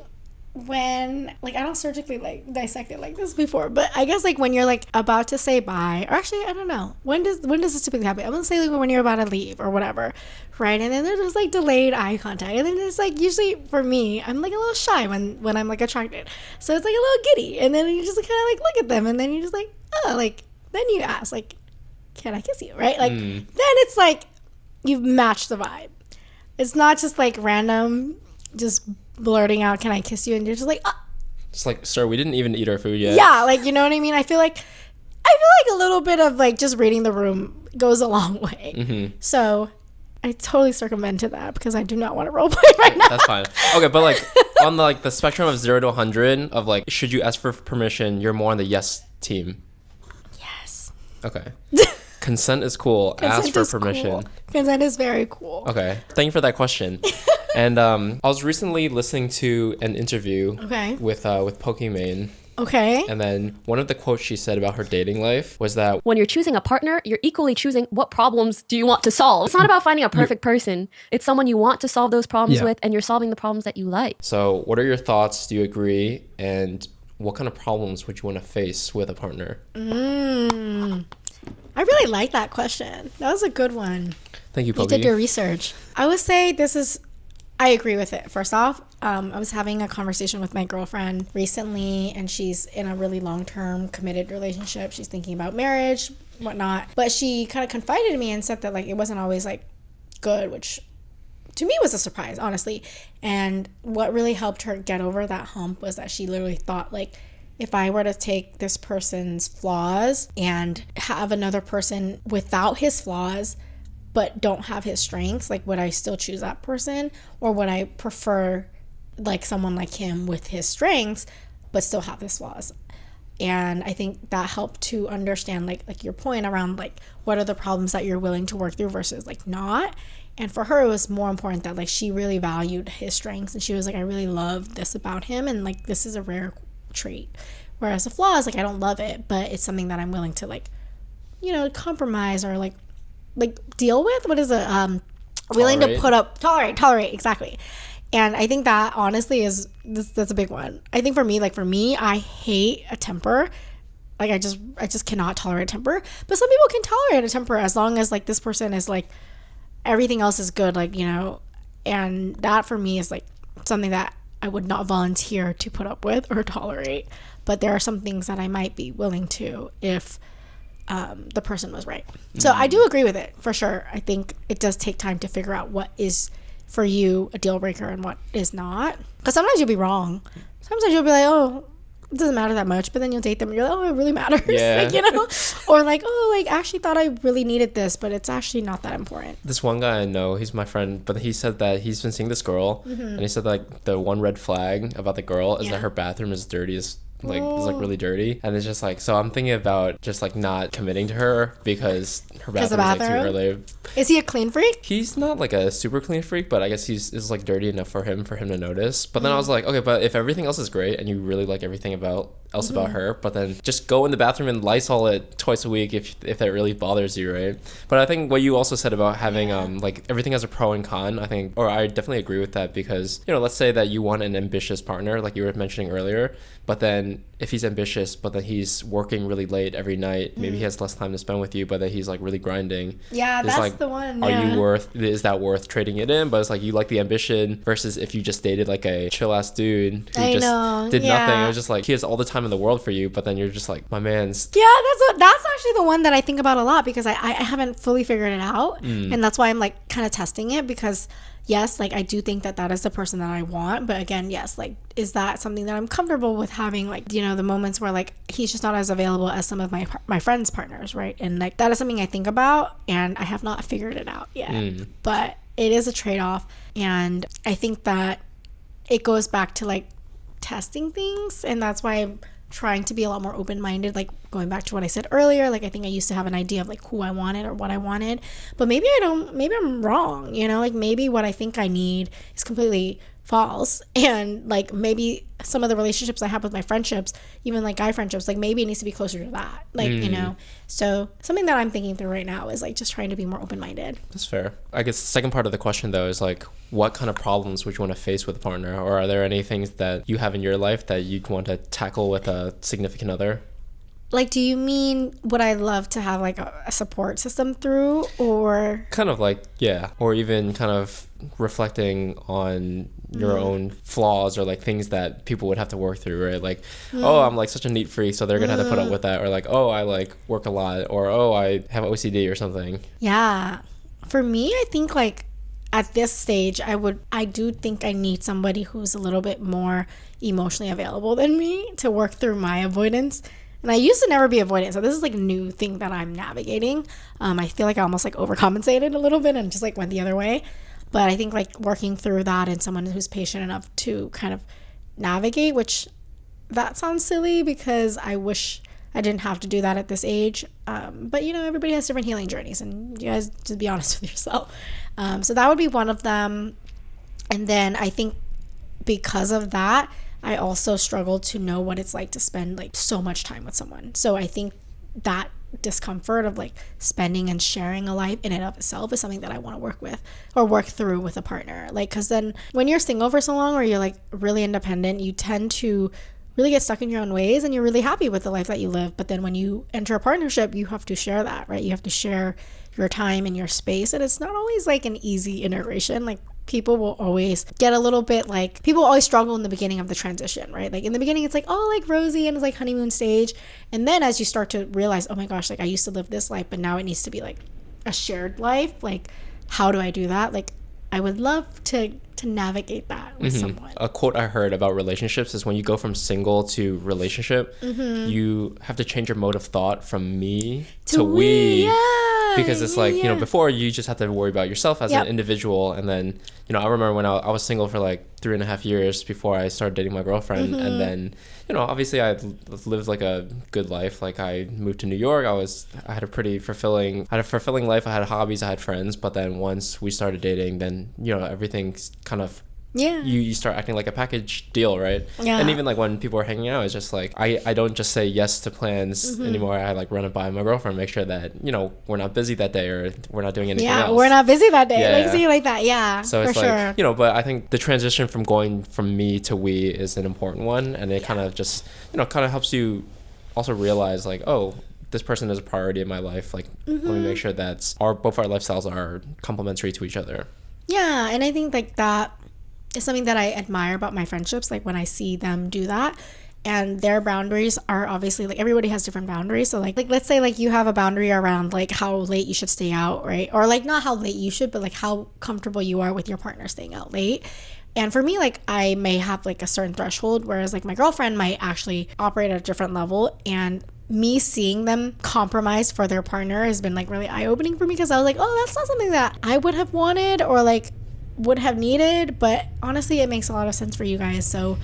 when like I don't surgically like dissect it like this before, but I guess like when you're like about to say bye, or actually I don't know. When does this typically happen? I'm gonna say like when you're about to leave or whatever, right? And then there's just like delayed eye contact, and then it's like usually for me, I'm like a little shy when I'm like attracted, so it's like a little giddy, and then you just kind of like look at them, and then you're just like, oh, like then you ask like, can I kiss you, right? Like then it's like you've matched the vibe. It's not just like random, just blurting out, can I kiss you? And you're just like, ah. Just like, sir, we didn't even eat our food yet. Yeah, like, you know what I mean? I feel like a little bit of like just reading the room goes a long way. So I totally circumvented that because I do not want to role play right now. That's fine. Okay, but like on the spectrum of 0 to 100 of like, should you ask for permission? You're more on the yes team. Yes. Okay. Consent is cool. Ask for permission. Cool. Consent is very cool. Okay. Thank you for that question. And I was recently listening to an interview with Pokimane. Okay. And then one of the quotes she said about her dating life was that when you're choosing a partner, you're equally choosing what problems do you want to solve. It's not about finding a perfect person. It's someone you want to solve those problems with, and you're solving the problems that you like. So what are your thoughts? Do you agree? And what kind of problems would you want to face with a partner? I really like that question. That was a good one. Thank you, Poki. You did your research. I would say I agree with it. First off, I was having a conversation with my girlfriend recently, and she's in a really long-term committed relationship. She's thinking about marriage, whatnot. But she kind of confided in me and said that like it wasn't always like good, which to me was a surprise, honestly. And what really helped her get over that hump was that she literally thought like, if I were to take this person's flaws and have another person without his flaws but don't have his strengths, like would I still choose that person, or would I prefer like someone like him with his strengths but still have his flaws? And I think that helped to understand like your point around like what are the problems that you're willing to work through versus like not. And for her, it was more important that like she really valued his strengths, and she was like, I really love this about him, and like this is a rare trait. Whereas the flaws, like I don't love it, but it's something that I'm willing to like, you know, compromise or like deal with. What is it? Willing to put up, tolerate, exactly. And I think that honestly that's a big one. I think for me, I hate a temper. Like I just cannot tolerate temper. But some people can tolerate a temper as long as like this person is like everything else is good, like, you know. And that for me is like something that I would not volunteer to put up with or tolerate. But there are some things that I might be willing to if the person was right. So I do agree with it for sure. I think it does take time to figure out what is for you a deal breaker and what is not. Because sometimes you'll be wrong. Sometimes you'll be like, oh, it doesn't matter that much. But then you'll date them and you're like, oh, it really matters. Yeah. Like, you know? Or like, oh, like, I actually thought I really needed this, but it's actually not that important. This one guy I know, he's my friend, but he said that he's been seeing this girl, and he said like the one red flag about the girl is that her bathroom is dirty as like is like really dirty, and it's just like, so I'm thinking about just like not committing to her because her bathroom is like too early. Is he a clean freak? He's not like a super clean freak, but I guess is like dirty enough for him to notice. But then I was like, okay, but if everything else is great and you really like everything about her, but then just go in the bathroom and Lysol it twice a week if that really bothers you, right? But I think what you also said about having like everything has a pro and con, I think, or I definitely agree with that, because, you know, let's say that you want an ambitious partner like you were mentioning earlier, but then if he's ambitious but then he's working really late every night, maybe he has less time to spend with you, but then he's like really grinding. Yeah, that's like, the one. Is that worth trading it in? But it's like you like the ambition versus if you just dated like a chill ass dude who did nothing. It was just like he has all the time in the world for you, but then you're just like, my man's. Yeah, that's actually the one that I think about a lot, because I haven't fully figured it out, and that's why I'm like kind of testing it, because yes, like I do think that is the person that I want, but again, yes, like is that something that I'm comfortable with having, like, you know, the moments where like he's just not as available as some of my friends' partners, right? And like that is something I think about, and I have not figured it out yet, but it is a trade-off, and I think that it goes back to like testing things, and that's why I'm trying to be a lot more open-minded, like going back to what I said earlier. Like I think I used to have an idea of like who I wanted or what I wanted, but maybe I'm wrong, you know, like maybe what I think I need is completely false, and like maybe some of the relationships I have with my friendships, even like guy friendships, like maybe it needs to be closer to that, like you know. So something that I'm thinking through right now is like just trying to be more open-minded. That's fair. I guess the second part of the question though is like, what kind of problems would you want to face with a partner, or are there any things that you have in your life that you'd want to tackle with a significant other? Like, do you mean would I love to have like a support system through, or kind of like, yeah, or even kind of reflecting on your own flaws, or like things that people would have to work through, right? Like, oh, I'm like such a neat freak, so they're gonna have to put up with that, or like, oh, I like work a lot, or oh, I have OCD or something. Yeah, for me, I think like at this stage, I do think I need somebody who's a little bit more emotionally available than me to work through my avoidance. And I used to never be avoidant, so this is like a new thing that I'm navigating. I feel like I almost like overcompensated a little bit and just like went the other way. But I think like working through that, and someone who's patient enough to kind of navigate, which that sounds silly because I wish I didn't have to do that at this age. But you know, everybody has different healing journeys, and you guys just be honest with yourself. So that would be one of them. And then I think because of that, I also struggle to know what it's like to spend like so much time with someone. So I think that discomfort of like spending and sharing a life in and of itself is something that I want to work with or work through with a partner. Like, because then when you're single for so long, or you're like really independent, you tend to really get stuck in your own ways, and you're really happy with the life that you live. But then when you enter a partnership, you have to share that, right? You have to share your time and your space, and it's not always like an easy integration. Like, people will always get a little bit like, people always struggle in the beginning of the transition, right? Like in the beginning, it's like, oh, like rosy, and it's like honeymoon stage. And then as you start to realize, oh my gosh, like I used to live this life, but now it needs to be like a shared life. Like, how do I do that? Like, I would love to navigate that with someone. A quote I heard about relationships is when you go from single to relationship, you have to change your mode of thought from me to we. Yeah. because it's like, you know, before you just have to worry about yourself as Yep. an individual. And then, you know, I remember when I was single for like 3.5 years before I started dating my girlfriend. And then, you know, obviously I lived like a good life. Like I moved to New York. I had a fulfilling life. I had hobbies, I had friends. But then once we started dating, then, you know, everything's kind of, you start acting like a package deal, right? Yeah. And even like when people are hanging out, it's just like I don't just say yes to plans anymore. I like run it by my girlfriend, make sure that, you know, we're not busy that day or we're not doing anything else. We're not busy that day. Yeah. Like, see, like that. Yeah, So it's for like, sure. you know, but I think the transition from going from me to we is an important one, and it kind of just, you know, kind of helps you also realize like, oh, this person is a priority in my life. Like, let me make sure that both our lifestyles are complementary to each other. Yeah, and I think like that is something that I admire about my friendships. Like when I see them do that, and their boundaries are obviously like everybody has different boundaries. So like let's say like you have a boundary around like how late you should stay out, right? Or like not how late you should, but like how comfortable you are with your partner staying out late. And for me, like I may have like a certain threshold, whereas like my girlfriend might actually operate at a different level. And me seeing them compromise for their partner has been like really eye-opening for me, because I was like, oh, that's not something that I would have wanted or like would have needed, but honestly it makes a lot of sense for you guys. So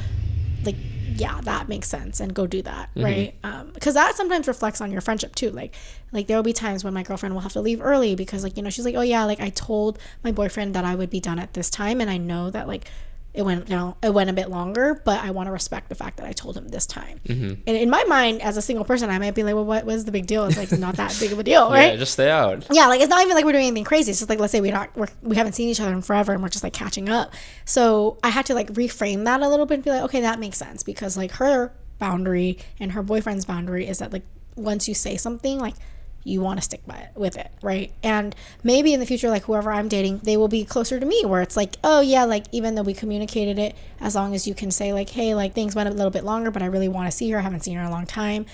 like, yeah, that makes sense, and go do that, right? Because that sometimes reflects on your friendship too. Like there will be times when my girlfriend will have to leave early because like, you know, she's like, oh yeah, like I told my boyfriend that I would be done at this time, and I know that like it went a bit longer, but I want to respect the fact that I told him this time. And in my mind, as a single person, I might be like, well, what was the big deal? It's like not that big of a deal, right? Yeah, just stay out. Yeah, like it's not even like we're doing anything crazy. It's just like, let's say we haven't seen each other in forever and we're just like catching up. So I had to like reframe that a little bit and be like, okay, that makes sense, because like her boundary and her boyfriend's boundary is that like once you say something, like you want to stick with it, right? And maybe in the future, like whoever I'm dating, they will be closer to me, where it's like, oh yeah, like even though we communicated it, as long as you can say like, hey, like things went a little bit longer, but I really want to see her, I haven't seen her in a long time,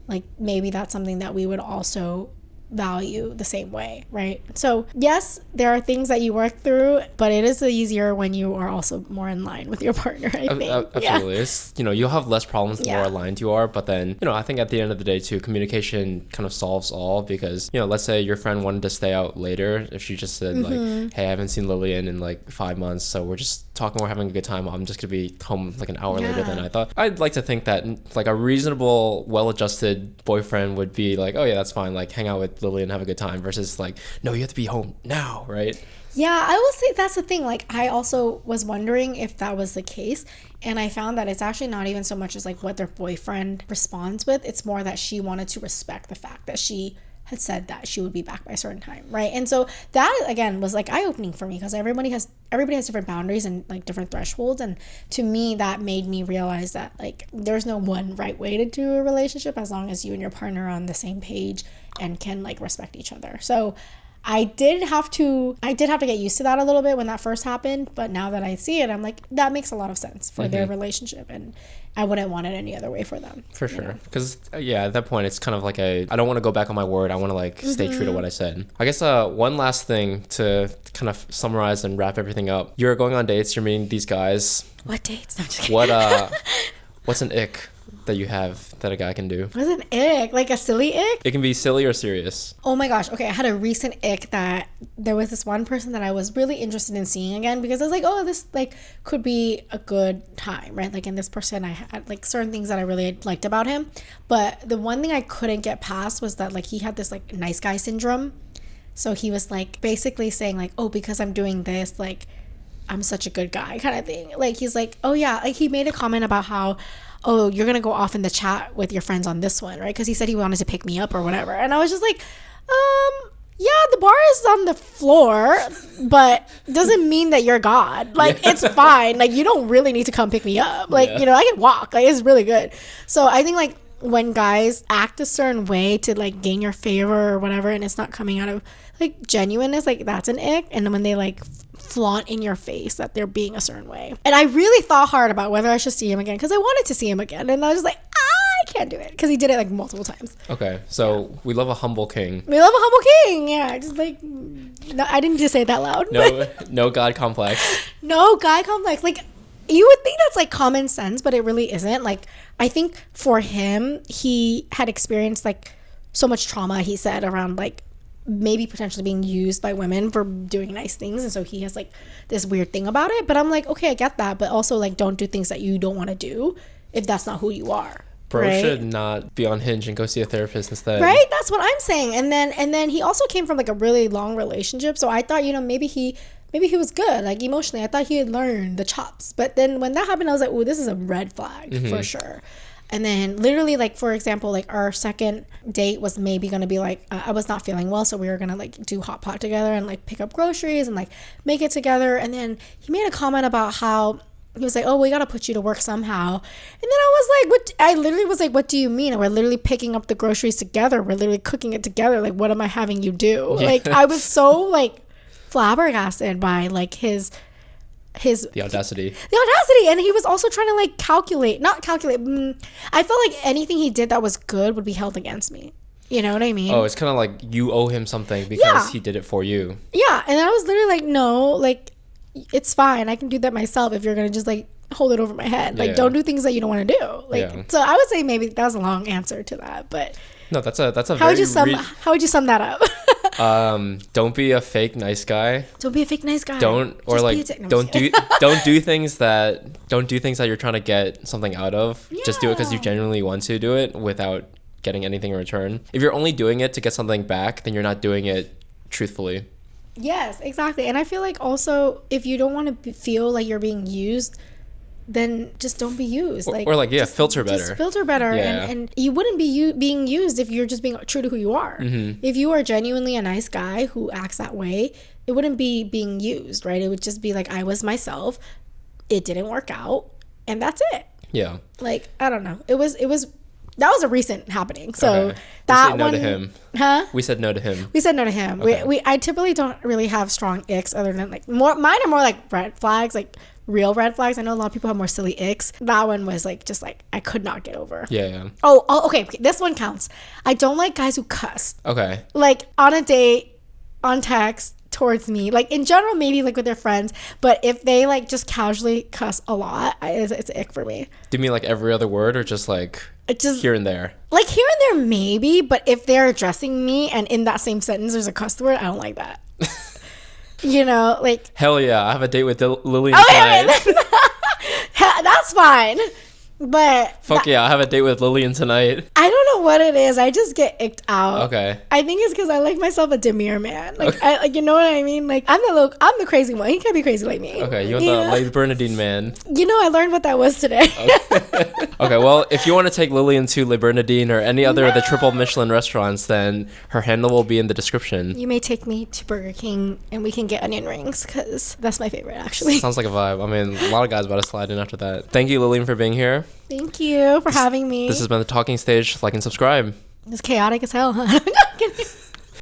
like maybe that's something that we would also value the same way, right? So yes, there are things that you work through, but it is easier when you are also more in line with your partner, I think. Absolutely. It's, you know, you'll have less problems the more aligned you are, but then, you know, I think at the end of the day too, communication kind of solves all, because, you know, let's say your friend wanted to stay out later. If she just said like, hey, I haven't seen Lilian in like 5 months, so we're just talking, we're having a good time, I'm just gonna be home like an hour later than I thought. I'd like to think that like a reasonable, well-adjusted boyfriend would be like, oh yeah, that's fine, like hang out with Lily and have a good time, versus like, no, you have to be home now, right? Yeah, I will say that's the thing. Like I also was wondering if that was the case, and I found that it's actually not even so much as like what their boyfriend responds with. It's more that she wanted to respect the fact that she had said that she would be back by a certain time, right? And so that again was like eye-opening for me, because everybody has different boundaries and like different thresholds, and to me that made me realize that like there's no one right way to do a relationship, as long as you and your partner are on the same page and can like respect each other. So I did have to get used to that a little bit when that first happened, but now that I see it, I'm like, that makes a lot of sense for their relationship, and I wouldn't want it any other way for them. For sure. Because, yeah, at that point, it's kind of like I don't want to go back on my word. I want to, like, stay true to what I said. I guess one last thing to kind of summarize and wrap everything up. You're going on dates. You're meeting these guys. What dates? No, I'm just kidding. What's an ick that you have that a guy can do? What's an ick? Like a silly ick? It can be silly or serious. Oh my gosh. Okay, I had a recent ick that there was this one person that I was really interested in seeing again, because I was like, oh, this like could be a good time, right? Like in this person, I had like certain things that I really liked about him, but the one thing I couldn't get past was that like he had this like nice guy syndrome. So he was like basically saying like, oh, because I'm doing this, like I'm such a good guy kind of thing. Like he's like, oh yeah, like he made a comment about how, oh, you're gonna go off in the chat with your friends on this one, right? Because he said he wanted to pick me up or whatever, and I was just like, yeah, the bar is on the floor, but doesn't mean that you're God. Like it's fine. Like you don't really need to come pick me up. Like you know, I can walk. Like it's really good. So I think like when guys act a certain way to like gain your favor or whatever, and it's not coming out of like genuineness, like that's an ick. And then when they like flaunt in your face that they're being a certain way, and I really thought hard about whether I should see him again, because I wanted to see him again, and I was like, I can't do it, because he did it like multiple times. Okay, so we love a humble king. We love a humble king. Yeah, just like, no, I didn't just say it that loud. No God complex. No guy complex. Like you would think that's like common sense, but it really isn't. Like I think for him, he had experienced like so much trauma, he said, around like maybe potentially being used by women for doing nice things, and so he has like this weird thing about it. But I'm like, okay, I get that, but also like don't do things that you don't want to do if that's not who you are. Bro right? should not be on Hinge and go see a therapist instead. Right? That's what I'm saying. And then he also came from like a really long relationship, so I thought, you know, maybe he was good, like emotionally. I thought he had learned the chops. But then when that happened, I was like, oh, this is a red flag for sure. And then literally, like, for example, like our second date was maybe going to be like, I was not feeling well. So we were going to like do hot pot together and like pick up groceries and like make it together. And then he made a comment about how he was like, oh, we got to put you to work somehow. And then I was like, what? I literally was like, what do you mean? And we're literally picking up the groceries together. We're literally cooking it together. Like, what am I having you do? Yeah. Like, I was so like flabbergasted by like his The audacity. And he was also trying to like not calculate. I felt like anything he did that was good would be held against me. You know what I mean? Oh, it's kind of like you owe him something because he did it for you. Yeah. And I was literally like, no, like it's fine. I can do that myself if you're going to just like hold it over my head. Like don't do things that you don't want to do. Like, so I would say maybe that was a long answer to that, but no, that's a how would you sum that up? Don't be a fake nice guy. Don't be a fake nice guy. Don't do things that you're trying to get something out of. Yeah. Just do it because you genuinely want to do it without getting anything in return. If you're only doing it to get something back, then you're not doing it truthfully. Yes, exactly. And I feel like also if you don't want to feel like you're being used, then just don't be used. Filter better. Just filter better. Yeah. And you wouldn't be being used if you're just being true to who you are. If you are genuinely a nice guy who acts that way, it wouldn't be being used, right? It would just be like, I was myself. It didn't work out. And that's it. Yeah. Like, I don't know. That was a recent happening. So okay. that we said no to him. Huh? We said no to him. We said no to him. Okay. I typically don't really have strong icks other than like mine are more like red flags, like real red flags. I know a lot of people have more silly icks. That one was like just like I could not get over. Yeah. Oh, okay. This one counts. I don't like guys who cuss. Okay. Like on a date, on text, towards me, like in general, maybe like with their friends, but if they like just casually cuss a lot, it's an ick for me. Do you mean like every other word or just like here and there? Like here and there maybe, but if they're addressing me and in that same sentence there's a cuss word, I don't like that. You know, like hell yeah, I have a date with Lilian tonight. That's fine. But yeah, I have a date with Lilian tonight. I don't know what it is. I just get icked out. Okay. I think it's because I like myself a demure man. Like, okay. I you know what I mean? Like, I'm the crazy one. He can't be crazy like me. Okay, you want the Bernardine man. You know, I learned what that was today. Okay, well, if you want to take Lilian to Le Bernardine or any other of the triple Michelin restaurants, then her handle will be in the description. You may take me to Burger King and we can get onion rings because that's my favorite, actually. Sounds like a vibe. I mean, a lot of guys about to slide in after that. Thank you, Lilian, for being here. Thank you for having me. This has been The Talking Stage. Like and subscribe. It's chaotic as hell, huh?